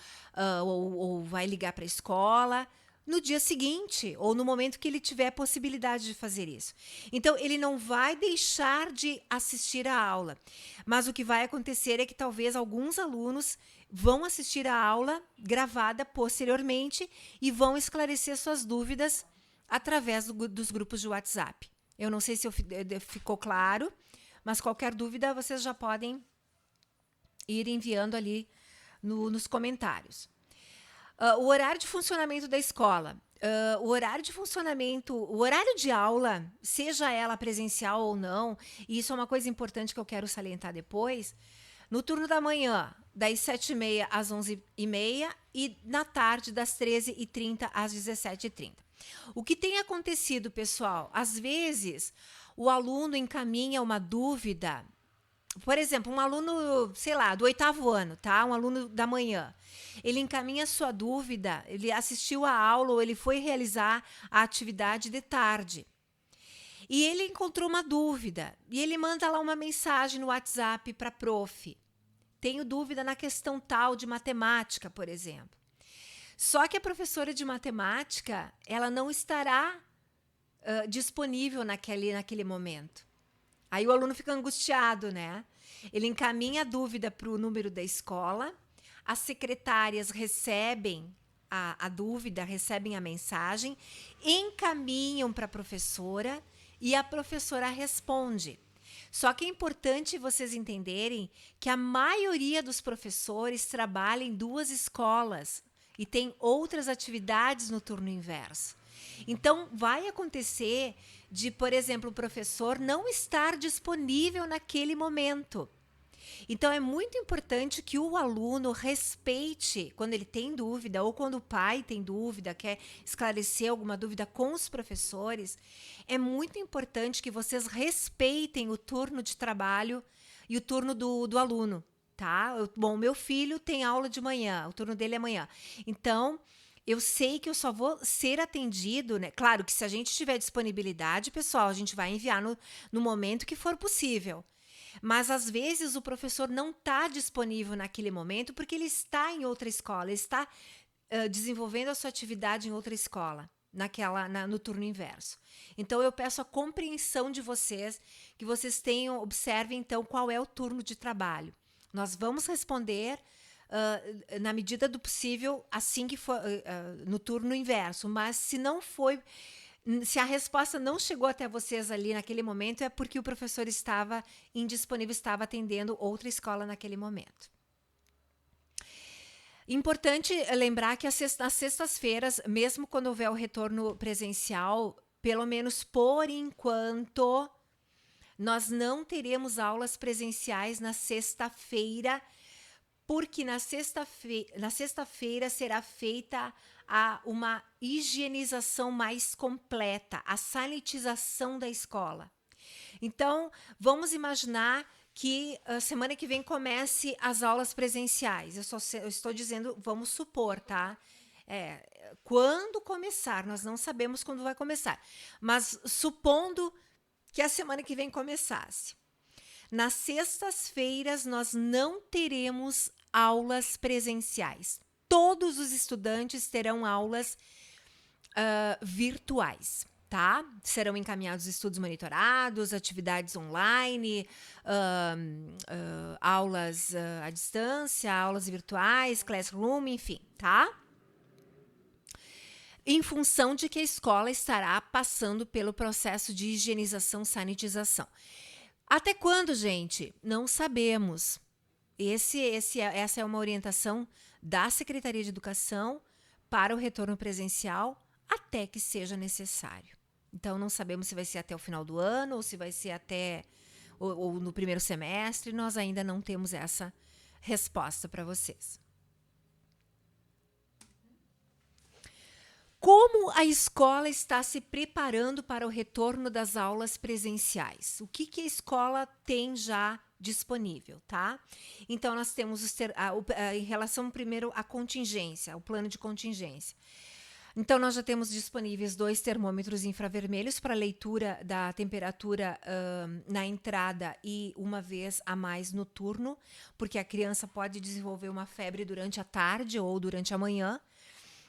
ou vai ligar para a escola no dia seguinte, ou no momento que ele tiver a possibilidade de fazer isso. Então, ele não vai deixar de assistir a aula, mas o que vai acontecer é que talvez alguns alunos vão assistir a aula gravada posteriormente e vão esclarecer suas dúvidas através dos grupos de WhatsApp. Eu não sei se ficou claro, mas qualquer dúvida vocês já podem ir enviando ali nos comentários. O horário de funcionamento da escola. O horário de aula, seja ela presencial ou não, e isso é uma coisa importante que eu quero salientar depois, no turno da manhã, das 7h30 às 11h30 e na tarde, das 13h30 às 17h30. O que tem acontecido, pessoal? Às vezes, o aluno encaminha uma dúvida. Por exemplo, um aluno, sei lá, do 8º ano, tá? Um aluno da manhã. Ele encaminha sua dúvida, ele assistiu a aula ou ele foi realizar a atividade de tarde. E ele encontrou uma dúvida e ele manda lá uma mensagem no WhatsApp para a prof. Tenho dúvida na questão tal de matemática, por exemplo. Só que a professora de matemática, ela não estará disponível naquele momento. Aí o aluno fica angustiado, né? Ele encaminha a dúvida para o número da escola, as secretárias recebem a dúvida, recebem a mensagem, encaminham para a professora e a professora responde. Só que é importante vocês entenderem que a maioria dos professores trabalha em 2 escolas e tem outras atividades no turno inverso. Então, vai acontecer de, por exemplo, o professor não estar disponível naquele momento. Então, é muito importante que o aluno respeite, quando ele tem dúvida, ou quando o pai tem dúvida, quer esclarecer alguma dúvida com os professores, é muito importante que vocês respeitem o turno de trabalho e o turno do aluno, tá? Bom, meu filho tem aula de manhã, o turno dele é amanhã. Então, eu sei que eu só vou ser atendido, né? Claro que se a gente tiver disponibilidade, pessoal, a gente vai enviar no momento que for possível. Mas às vezes o professor não está disponível naquele momento porque ele está em outra escola, ele está desenvolvendo a sua atividade em outra escola, no turno inverso. Então eu peço a compreensão de vocês, que vocês observem então qual é o turno de trabalho. Nós vamos responder na medida do possível, assim que for no turno inverso, mas se a resposta não chegou até vocês ali naquele momento, é porque o professor estava indisponível, estava atendendo outra escola naquele momento. Importante lembrar que nas sextas-feiras, mesmo quando houver o retorno presencial, pelo menos por enquanto, nós não teremos aulas presenciais na sexta-feira, porque na sexta-feira será feita uma higienização mais completa, a sanitização da escola. Então, vamos imaginar que a semana que vem comece as aulas presenciais. Eu estou dizendo, vamos supor, tá? Quando começar, nós não sabemos quando vai começar, mas supondo que a semana que vem começasse. Nas sextas-feiras, nós não teremos aulas presenciais. Todos os estudantes terão aulas virtuais, tá? Serão encaminhados estudos monitorados, atividades online, aulas à distância, aulas virtuais, classroom, enfim, tá? Em função de que a escola estará passando pelo processo de higienização, sanitização. Até quando, gente? Não sabemos. Essa é uma orientação da Secretaria de Educação para o retorno presencial até que seja necessário. Então, não sabemos se vai ser até o final do ano ou se vai ser ou no primeiro semestre. Nós ainda não temos essa resposta para vocês. Como a escola está se preparando para o retorno das aulas presenciais? O que a escola tem já disponível, tá? Então, nós temos em relação primeiro à contingência, o plano de contingência. Então, nós já temos disponíveis 2 termômetros infravermelhos para leitura da temperatura na entrada e uma vez a mais no turno, porque a criança pode desenvolver uma febre durante a tarde ou durante a manhã.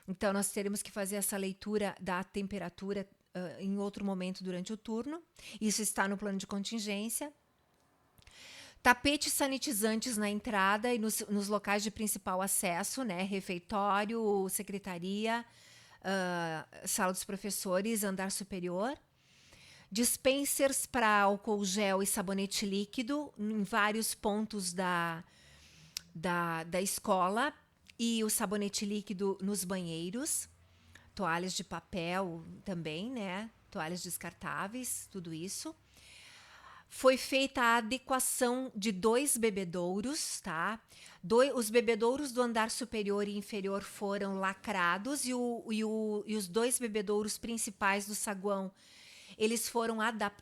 Então, nós teremos que fazer essa leitura da temperatura em outro momento durante o turno. Isso está no plano de contingência. Tapetes sanitizantes na entrada e nos locais de principal acesso, né? Refeitório, secretaria, sala dos professores, andar superior. Dispensers para álcool gel e sabonete líquido em vários pontos da escola. E o sabonete líquido nos banheiros, toalhas de papel também, né? Toalhas descartáveis, tudo isso. Foi feita a adequação de 2 bebedouros, tá? Os bebedouros do andar superior e inferior foram lacrados e os 2 bebedouros principais do saguão, eles foram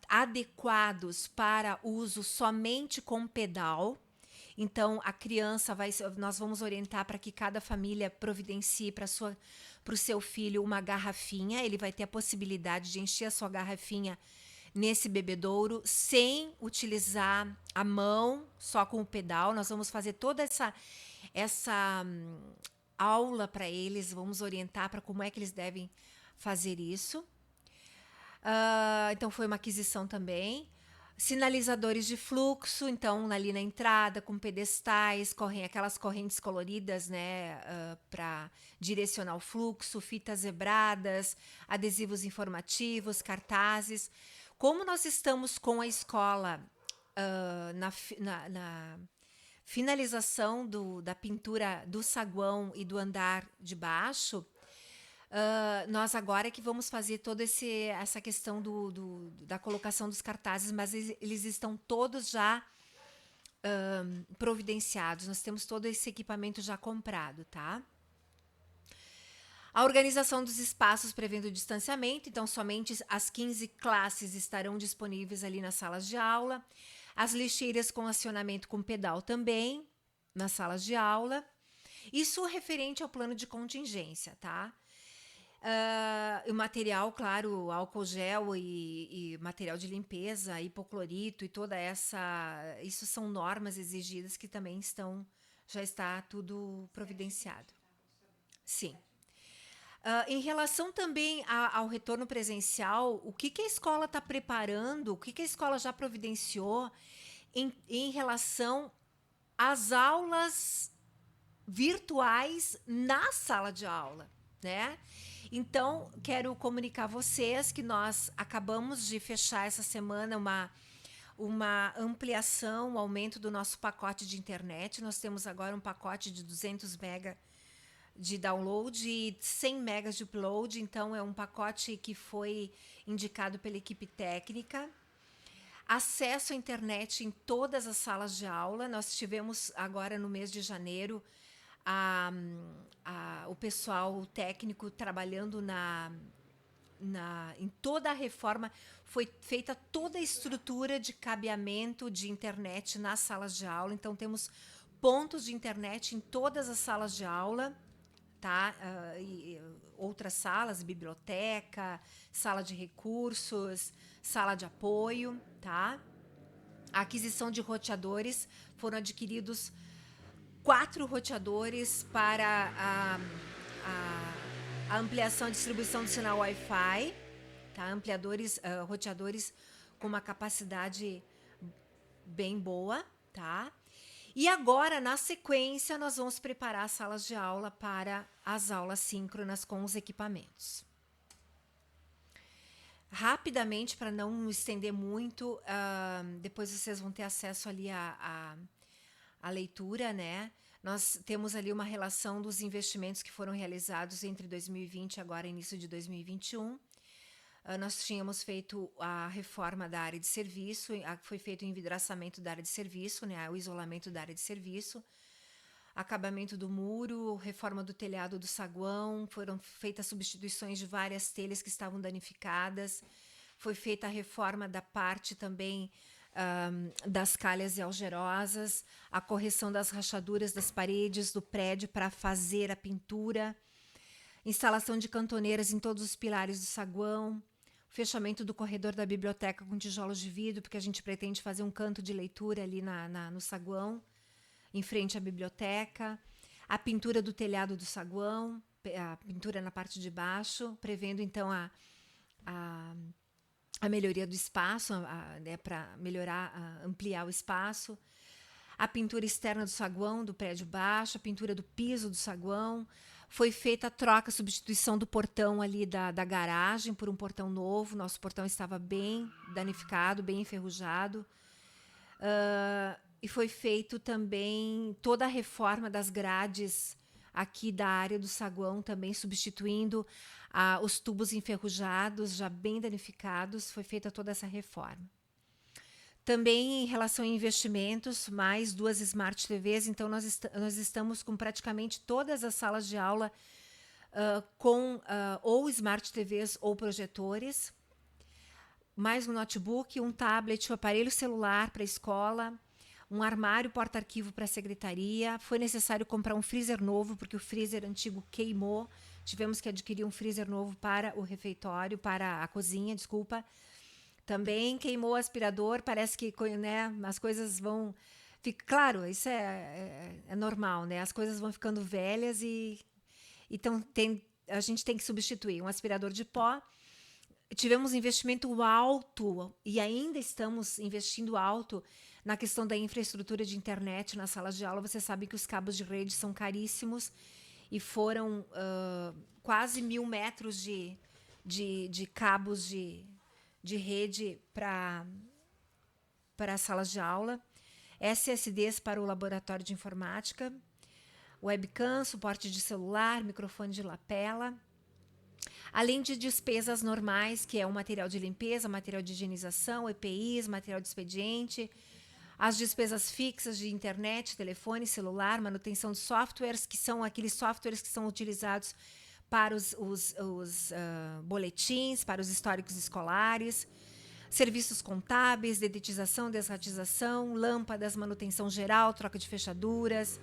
adequados para uso somente com pedal. Então, a criança nós vamos orientar para que cada família providencie para o seu filho uma garrafinha. Ele vai ter a possibilidade de encher a sua garrafinha nesse bebedouro sem utilizar a mão, só com o pedal. Nós vamos fazer toda essa aula para eles, vamos orientar para como é que eles devem fazer isso. Então foi uma aquisição também. Sinalizadores de fluxo, então ali na entrada com pedestais, aquelas correntes coloridas, né, para direcionar o fluxo, fitas zebradas, adesivos informativos, cartazes. Como nós estamos com a escola na finalização da pintura do saguão e do andar de baixo, nós agora é que vamos fazer toda essa questão da colocação dos cartazes, mas eles estão todos já providenciados. Nós temos todo esse equipamento já comprado, tá? A organização dos espaços prevendo o distanciamento, então somente as 15 classes estarão disponíveis ali nas salas de aula. As lixeiras com acionamento com pedal também nas salas de aula. Isso referente ao plano de contingência, tá? O material, claro, álcool gel e material de limpeza, hipoclorito e toda isso são normas exigidas que também já está tudo providenciado. Sim. Em relação também ao retorno presencial, o que a escola está preparando, o que a escola já providenciou em relação às aulas virtuais na sala de aula, né? Então, quero comunicar a vocês que nós acabamos de fechar essa semana uma ampliação, um aumento do nosso pacote de internet. Nós temos agora um pacote de 200 MB de download e 100 MB de upload. Então, é um pacote que foi indicado pela equipe técnica. Acesso à internet em todas as salas de aula. Nós tivemos agora no mês de janeiro o pessoal técnico trabalhando em toda a reforma. Foi feita toda a estrutura de cabeamento de internet nas salas de aula. Então, temos pontos de internet em todas as salas de aula, tá? E outras salas, biblioteca, sala de recursos, sala de apoio, tá? A aquisição de roteadores, foram adquiridos 4 roteadores para a ampliação e distribuição do sinal Wi-Fi, tá? Roteadores com uma capacidade bem boa, tá? E agora, na sequência, nós vamos preparar as salas de aula para as aulas síncronas com os equipamentos. Rapidamente, para não estender muito, depois vocês vão ter acesso ali a leitura, né? Nós temos ali uma relação dos investimentos que foram realizados entre 2020 e agora início de 2021. Nós tínhamos feito a reforma da área de serviço, foi feito o envidraçamento da área de serviço, né? O isolamento da área de serviço, acabamento do muro, reforma do telhado do saguão, foram feitas substituições de várias telhas que estavam danificadas, foi feita a reforma da parte também das calhas e algerosas, a correção das rachaduras das paredes do prédio para fazer a pintura, instalação de cantoneiras em todos os pilares do saguão, fechamento do corredor da biblioteca com tijolos de vidro, porque a gente pretende fazer um canto de leitura ali no saguão, em frente à biblioteca, a pintura do telhado do saguão, a pintura na parte de baixo, prevendo então a melhoria do espaço, né, para ampliar o espaço, a pintura externa do saguão, do prédio baixo, a pintura do piso do saguão. Foi feita a troca, a substituição do portão ali da garagem por um portão novo. Nosso portão estava bem danificado, bem enferrujado. E foi feito também toda a reforma das grades aqui da área do saguão, também substituindo os tubos enferrujados, já bem danificados. Foi feita toda essa reforma. Também em relação a investimentos, mais 2 Smart TVs, então nós estamos com praticamente todas as salas de aula com ou Smart TVs ou projetores, mais um notebook, um tablet, um aparelho celular para a escola, um armário porta-arquivo para a secretaria. Foi necessário comprar um freezer novo, porque o freezer antigo queimou. Tivemos que adquirir um freezer novo para o refeitório, para a cozinha, desculpa. Também queimou o aspirador, parece que, né, as coisas vão... Claro, isso é normal, né? As coisas vão ficando velhas então a gente tem que substituir um aspirador de pó. Tivemos investimento alto e ainda estamos investindo alto na questão da infraestrutura de internet nas salas de aula. Você sabe que os cabos de rede são caríssimos e foram quase 1.000 metros de cabos de rede para as salas de aula, SSDs para o laboratório de informática, webcam, suporte de celular, microfone de lapela, além de despesas normais, que é o material de limpeza, material de higienização, EPIs, material de expediente, as despesas fixas de internet, telefone, celular, manutenção de softwares, que são aqueles softwares que são utilizados para os boletins, para os históricos escolares, serviços contábeis, dedetização, desratização, lâmpadas, manutenção geral, troca de fechaduras,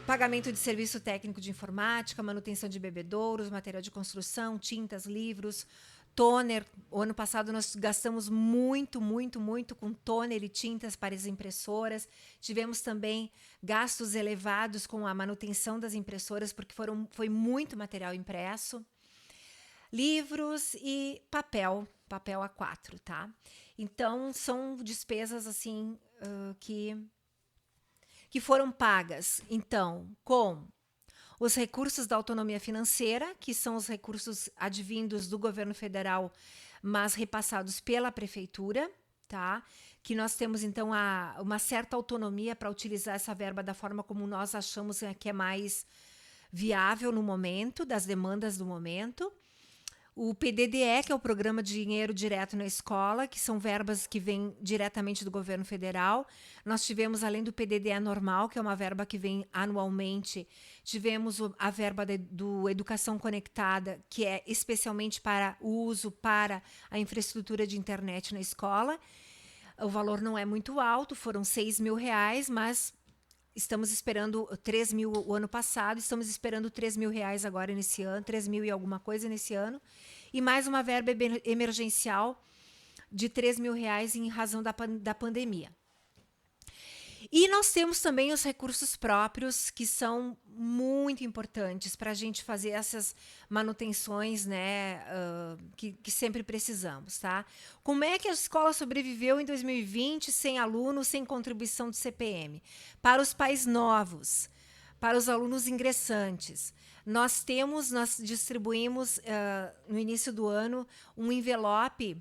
pagamento de serviço técnico de informática, manutenção de bebedouros, material de construção, tintas, livros, toner. O ano passado nós gastamos muito com toner e tintas para as impressoras. Tivemos também gastos elevados com a manutenção das impressoras, porque foi muito material impresso. Livros e papel A4, tá? Então, são despesas assim que foram pagas, então, com os recursos da autonomia financeira, que são os recursos advindos do governo federal, mas repassados pela prefeitura, tá? Que nós temos, então, uma certa autonomia para utilizar essa verba da forma como nós achamos que é mais viável no momento, das demandas do momento. O PDDE, que é o Programa de Dinheiro Direto na Escola, que são verbas que vêm diretamente do governo federal. Nós tivemos, além do PDDE normal, que é uma verba que vem anualmente, tivemos a verba do Educação Conectada, que é especialmente para o uso para a infraestrutura de internet na escola. O valor não é muito alto, foram R$6.000, mas estamos esperando 3 mil o ano passado, estamos esperando R$3.000 agora nesse ano, 3.000 e alguma coisa nesse ano, e mais uma verba emergencial de R$3.000 em razão da pandemia. E nós temos também os recursos próprios, que são muito importantes para a gente fazer essas manutenções, né, que sempre precisamos, tá? Como é que a escola sobreviveu em 2020 sem alunos, sem contribuição do CPM? Para os pais novos, para os alunos ingressantes, nós distribuímos no início do ano um envelope,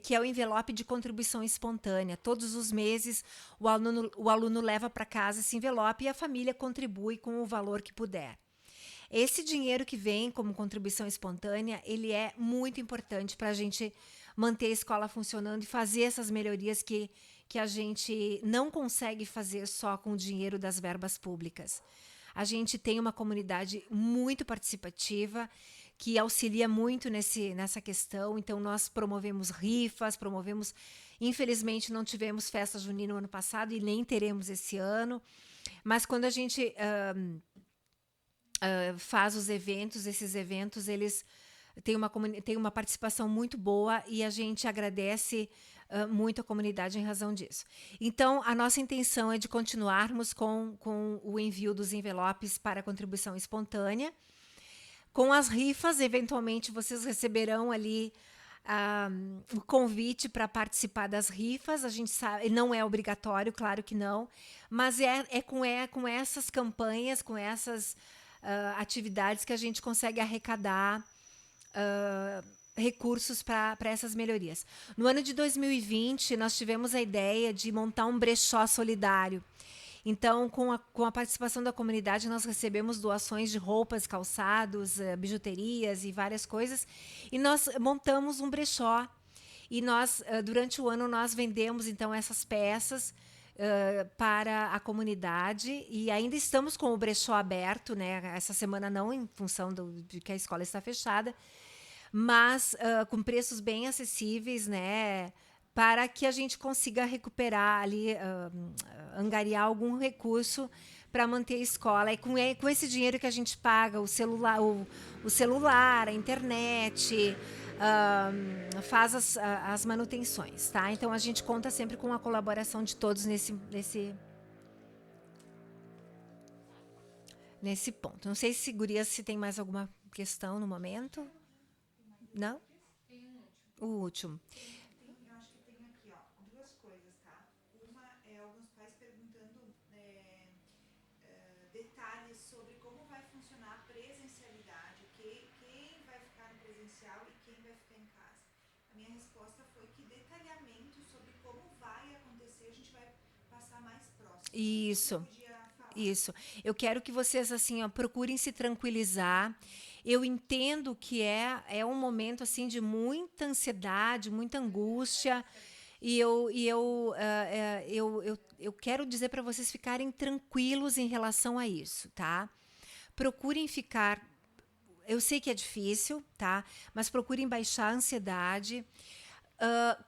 que é o envelope de contribuição espontânea. Todos os meses o aluno leva para casa esse envelope e a família contribui com o valor que puder. Esse dinheiro que vem como contribuição espontânea, ele é muito importante para a gente manter a escola funcionando e fazer essas melhorias que a gente não consegue fazer só com o dinheiro das verbas públicas. A gente tem uma comunidade muito participativa, que auxilia muito nessa questão. Então, nós promovemos rifas, infelizmente, não tivemos festa junina no ano passado e nem teremos esse ano, mas quando a gente faz os eventos, esses eventos, eles têm uma participação muito boa e a gente agradece muito a comunidade em razão disso. Então, a nossa intenção é de continuarmos com o envio dos envelopes para contribuição espontânea. Com as rifas, eventualmente, vocês receberão ali o convite para participar das rifas. A gente sabe, não é obrigatório, claro que não, mas é com essas campanhas, com essas atividades que a gente consegue arrecadar recursos para essas melhorias. No ano de 2020, nós tivemos a ideia de montar um brechó solidário. Então, com a participação da comunidade, nós recebemos doações de roupas, calçados, bijuterias e várias coisas. E nós montamos um brechó. E nós, durante o ano, nós vendemos, então, essas peças para a comunidade e ainda estamos com o brechó aberto, né? Essa semana não, em função de que a escola está fechada, mas com preços bem acessíveis, né? Para que a gente consiga recuperar ali, angariar algum recurso para manter a escola. E com esse dinheiro que a gente paga, o celular, a internet, faz as manutenções, tá? Então a gente conta sempre com a colaboração de todos nesse ponto. Não sei se, gurias, se tem mais alguma questão no momento. Não? Tem um último. O último. Eu acho que tem aqui, ó, duas coisas, tá? Uma é alguns pais perguntando detalhes sobre como vai funcionar a presencialidade, quem vai ficar no presencial e quem vai ficar em casa. A minha resposta foi que detalhamento sobre como vai acontecer a gente vai passar mais próximo. Isso. Você podia falar? Isso. Eu quero que vocês assim, ó, procurem se tranquilizar. Eu entendo que é um momento assim de muita ansiedade, muita angústia. Eu quero dizer para vocês ficarem tranquilos em relação a isso, tá? Procurem ficar. Eu sei que é difícil, tá? Mas procurem baixar a ansiedade.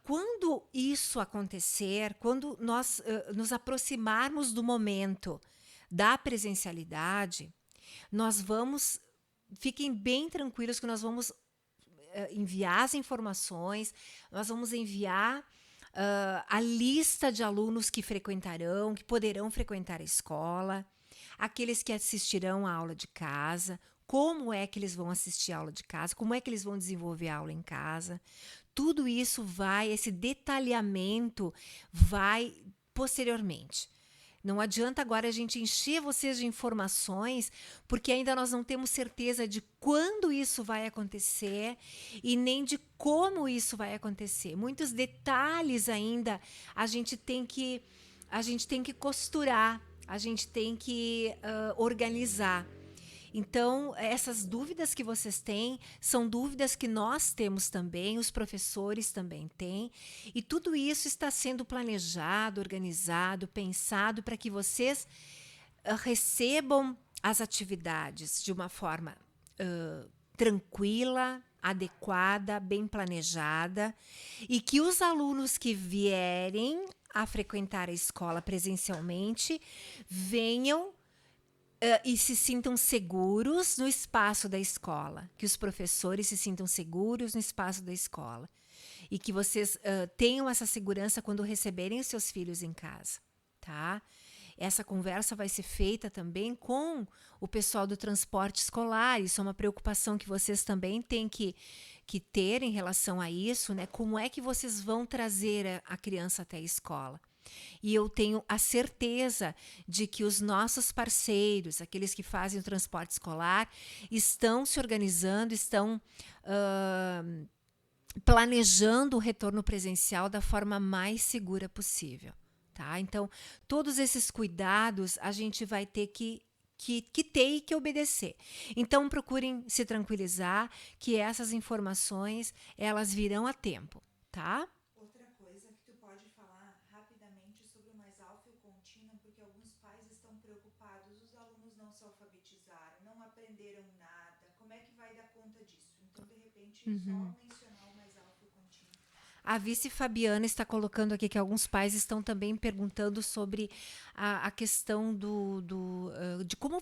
Quando isso acontecer, quando nós nos aproximarmos do momento da presencialidade, nós vamos. Fiquem bem tranquilos que nós vamos enviar as informações, nós vamos enviar a lista de alunos que frequentarão, que poderão frequentar a escola, aqueles que assistirão a aula de casa, como é que eles vão assistir a aula de casa, como é que eles vão desenvolver a aula em casa. Tudo isso esse detalhamento vai posteriormente. Não adianta agora a gente encher vocês de informações, porque ainda nós não temos certeza de quando isso vai acontecer e nem de como isso vai acontecer. Muitos detalhes ainda a gente tem que costurar, a gente tem que organizar. Então, essas dúvidas que vocês têm são dúvidas que nós temos também, os professores também têm, e tudo isso está sendo planejado, organizado, pensado para que vocês recebam as atividades de uma forma tranquila, adequada, bem planejada, e que os alunos que vierem a frequentar a escola presencialmente venham e se sintam seguros no espaço da escola, que os professores se sintam seguros no espaço da escola e que vocês tenham essa segurança quando receberem os seus filhos em casa, tá? Essa conversa vai ser feita também com o pessoal do transporte escolar. Isso é uma preocupação que vocês também têm que ter em relação a isso, né? Como é que vocês vão trazer a criança até a escola? E eu tenho a certeza de que os nossos parceiros, aqueles que fazem o transporte escolar, estão se organizando, estão planejando o retorno presencial da forma mais segura possível. Tá? Então, todos esses cuidados a gente vai ter que ter e que obedecer. Então, procurem se tranquilizar que essas informações, elas virão a tempo, tá? Outra coisa que tu pode falar rapidamente sobre o Mais Alfa e o Contínuo, porque alguns pais estão preocupados, os alunos não se alfabetizaram, não aprenderam nada, como é que vai dar conta disso? Então, de repente, só mencionar o Mais Alfa e o Contínuo. A vice Fabiana está colocando aqui que alguns pais estão também perguntando sobre a questão de como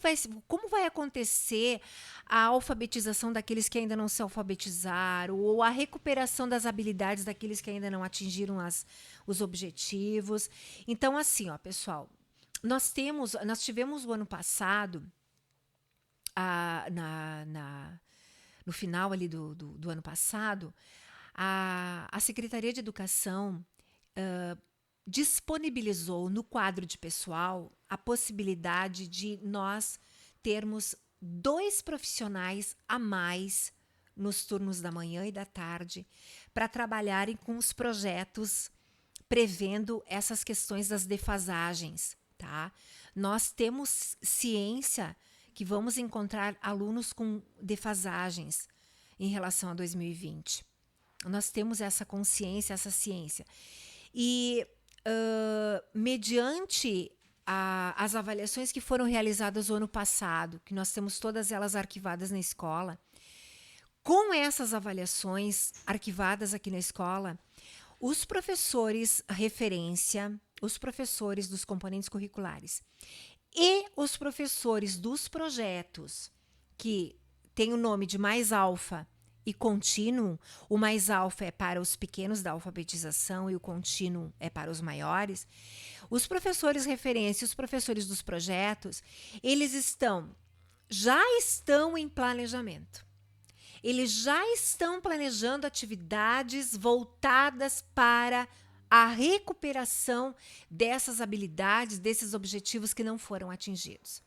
vai acontecer a alfabetização daqueles que ainda não se alfabetizaram ou a recuperação das habilidades daqueles que ainda não atingiram os objetivos. Então, assim, ó, pessoal, nós tivemos o ano passado, no final ali do ano passado, a Secretaria de Educação disponibilizou no quadro de pessoal a possibilidade de nós termos 2 profissionais a mais nos turnos da manhã e da tarde para trabalharem com os projetos prevendo essas questões das defasagens, tá? Nós temos ciência que vamos encontrar alunos com defasagens em relação a 2020. Nós temos essa consciência, essa ciência. E mediante as avaliações que foram realizadas no ano passado, que nós temos todas elas arquivadas na escola, com essas avaliações arquivadas aqui na escola, os professores referência, os professores dos componentes curriculares e os professores dos projetos, que tem o nome de mais alfa e contínuo, o mais alfa é para os pequenos da alfabetização e o contínuo é para os maiores, os professores referência e os professores dos projetos, eles já estão em planejamento. Eles já estão planejando atividades voltadas para a recuperação dessas habilidades, desses objetivos que não foram atingidos.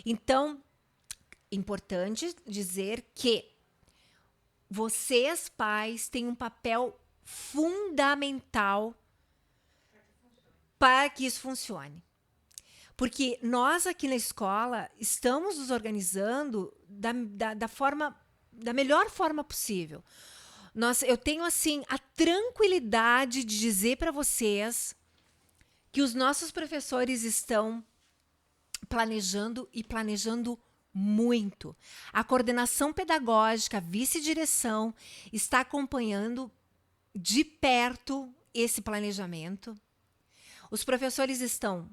Então, importante dizer que vocês, pais, têm um papel fundamental para que isso funcione. Porque nós aqui na escola estamos nos organizando da melhor forma possível. Eu tenho assim a tranquilidade de dizer para vocês que os nossos professores estão planejando e planejando muito. A coordenação pedagógica, a vice-direção está acompanhando de perto esse planejamento. Os professores estão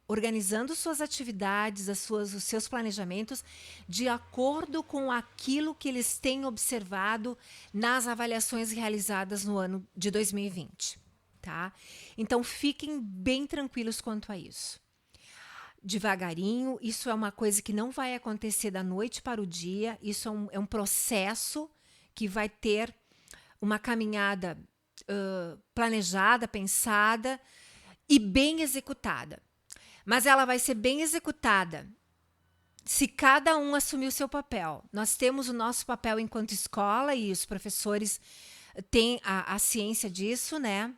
organizando suas atividades, os seus planejamentos de acordo com aquilo que eles têm observado nas avaliações realizadas no ano de 2020, tá? Então, fiquem bem tranquilos quanto a isso. Devagarinho, isso é uma coisa que não vai acontecer da noite para o dia, isso é um processo que vai ter uma caminhada planejada, pensada e bem executada. Mas ela vai ser bem executada se cada um assumir o seu papel. Nós temos o nosso papel enquanto escola e os professores têm a ciência disso, né?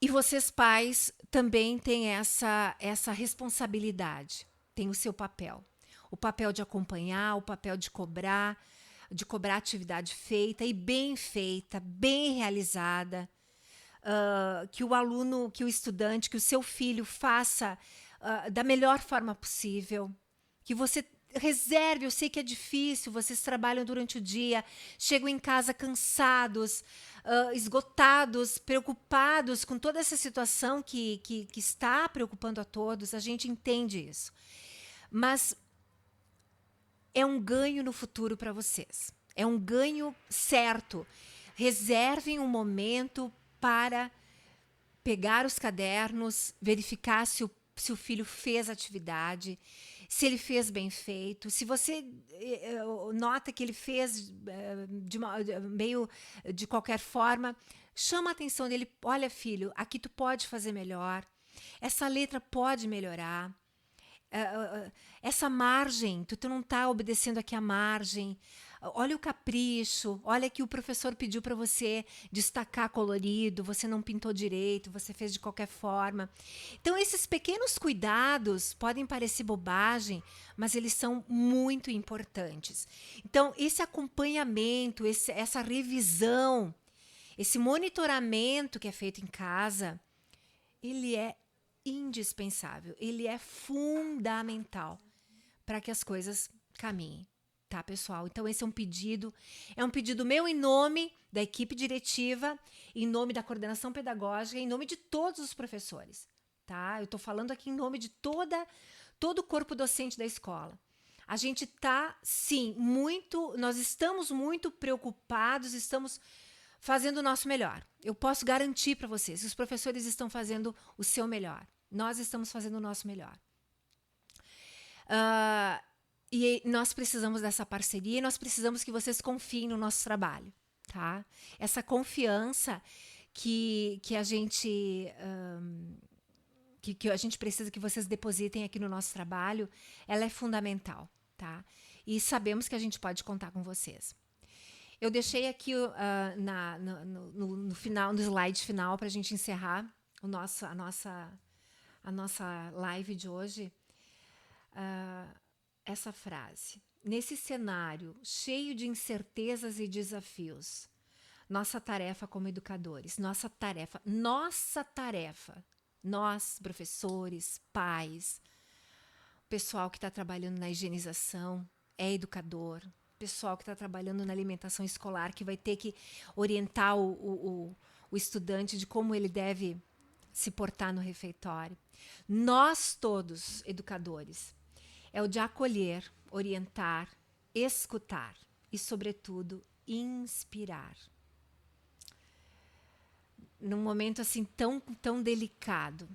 E vocês, pais, também têm essa responsabilidade, têm o seu papel. O papel de acompanhar, o papel de cobrar atividade feita e bem feita, bem realizada. Que o aluno, que o estudante, que o seu filho faça da melhor forma possível, que você reserve, eu sei que é difícil, vocês trabalham durante o dia, chegam em casa cansados, esgotados, preocupados com toda essa situação que está preocupando a todos, a gente entende isso. Mas é um ganho no futuro para vocês, é um ganho certo. Reservem um momento para pegar os cadernos, verificar se o filho fez a atividade, se ele fez bem feito. Se você nota que ele fez meio de qualquer forma, chama a atenção dele. Olha, filho, aqui tu pode fazer melhor. Essa letra pode melhorar. Essa margem, tu não está obedecendo aqui a margem. Olha o capricho, olha que o professor pediu para você destacar colorido, você não pintou direito, você fez de qualquer forma. Então, esses pequenos cuidados podem parecer bobagem, mas eles são muito importantes. Então, esse acompanhamento, essa revisão, esse monitoramento que é feito em casa, ele é indispensável, ele é fundamental para que as coisas caminhem. Tá, pessoal? Então, esse é um pedido meu em nome da equipe diretiva, em nome da coordenação pedagógica, em nome de todos os professores, tá? Eu tô falando aqui em nome de todo o corpo docente da escola. A gente tá, sim, nós estamos muito preocupados, estamos fazendo o nosso melhor. Eu posso garantir para vocês, os professores estão fazendo o seu melhor. Nós estamos fazendo o nosso melhor. E nós precisamos dessa parceria e nós precisamos que vocês confiem no nosso trabalho, tá? Essa confiança que a gente precisa que vocês depositem aqui no nosso trabalho, ela é fundamental, tá? E sabemos que a gente pode contar com vocês. Eu deixei aqui no final, no slide final, para a gente encerrar a nossa live de hoje. Essa frase: nesse cenário cheio de incertezas e desafios, nossa tarefa como educadores, nós, professores, pais, pessoal que está trabalhando na higienização, é educador, pessoal que está trabalhando na alimentação escolar, que vai ter que orientar o estudante de como ele deve se portar no refeitório. Nós todos, educadores, é o de acolher, orientar, escutar e, sobretudo, inspirar. Num momento assim tão delicado,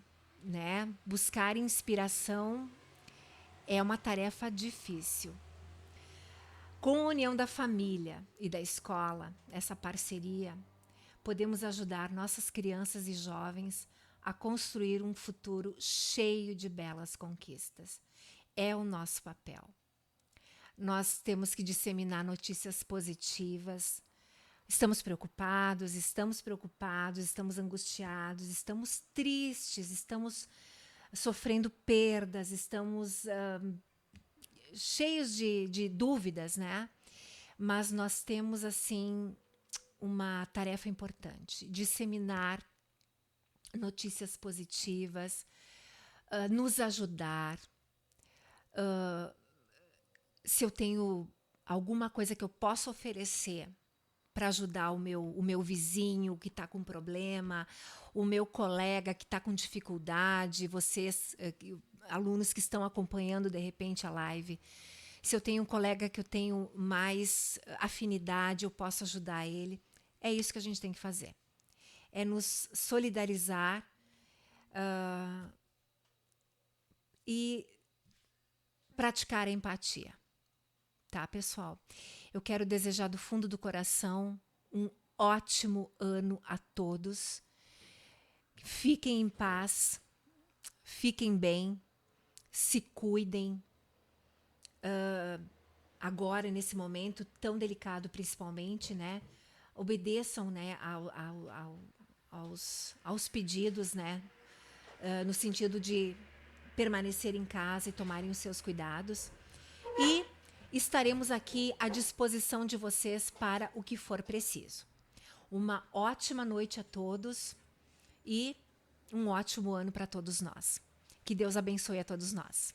né? Buscar inspiração é uma tarefa difícil. Com a união da família e da escola, essa parceria, podemos ajudar nossas crianças e jovens a construir um futuro cheio de belas conquistas. É o nosso papel. Nós temos que disseminar notícias positivas. Estamos preocupados, estamos angustiados, estamos tristes, estamos sofrendo perdas, estamos cheios de dúvidas, né? Mas nós temos, assim, uma tarefa importante: disseminar notícias positivas, nos ajudar. Se eu tenho alguma coisa que eu possa oferecer para ajudar o meu vizinho que está com problema, o meu colega que está com dificuldade, vocês, alunos que estão acompanhando de repente a live, se eu tenho um colega que eu tenho mais afinidade, eu posso ajudar ele. É isso que a gente tem que fazer. É nos solidarizar e praticar a empatia. Tá, pessoal? Eu quero desejar do fundo do coração um ótimo ano a todos. Fiquem em paz, fiquem bem, se cuidem. Agora, nesse momento tão delicado, principalmente, né? Obedeçam, né, aos pedidos, né? No sentido de permanecer em casa e tomarem os seus cuidados. E estaremos aqui à disposição de vocês para o que for preciso. Uma ótima noite a todos e um ótimo ano para todos nós. Que Deus abençoe a todos nós.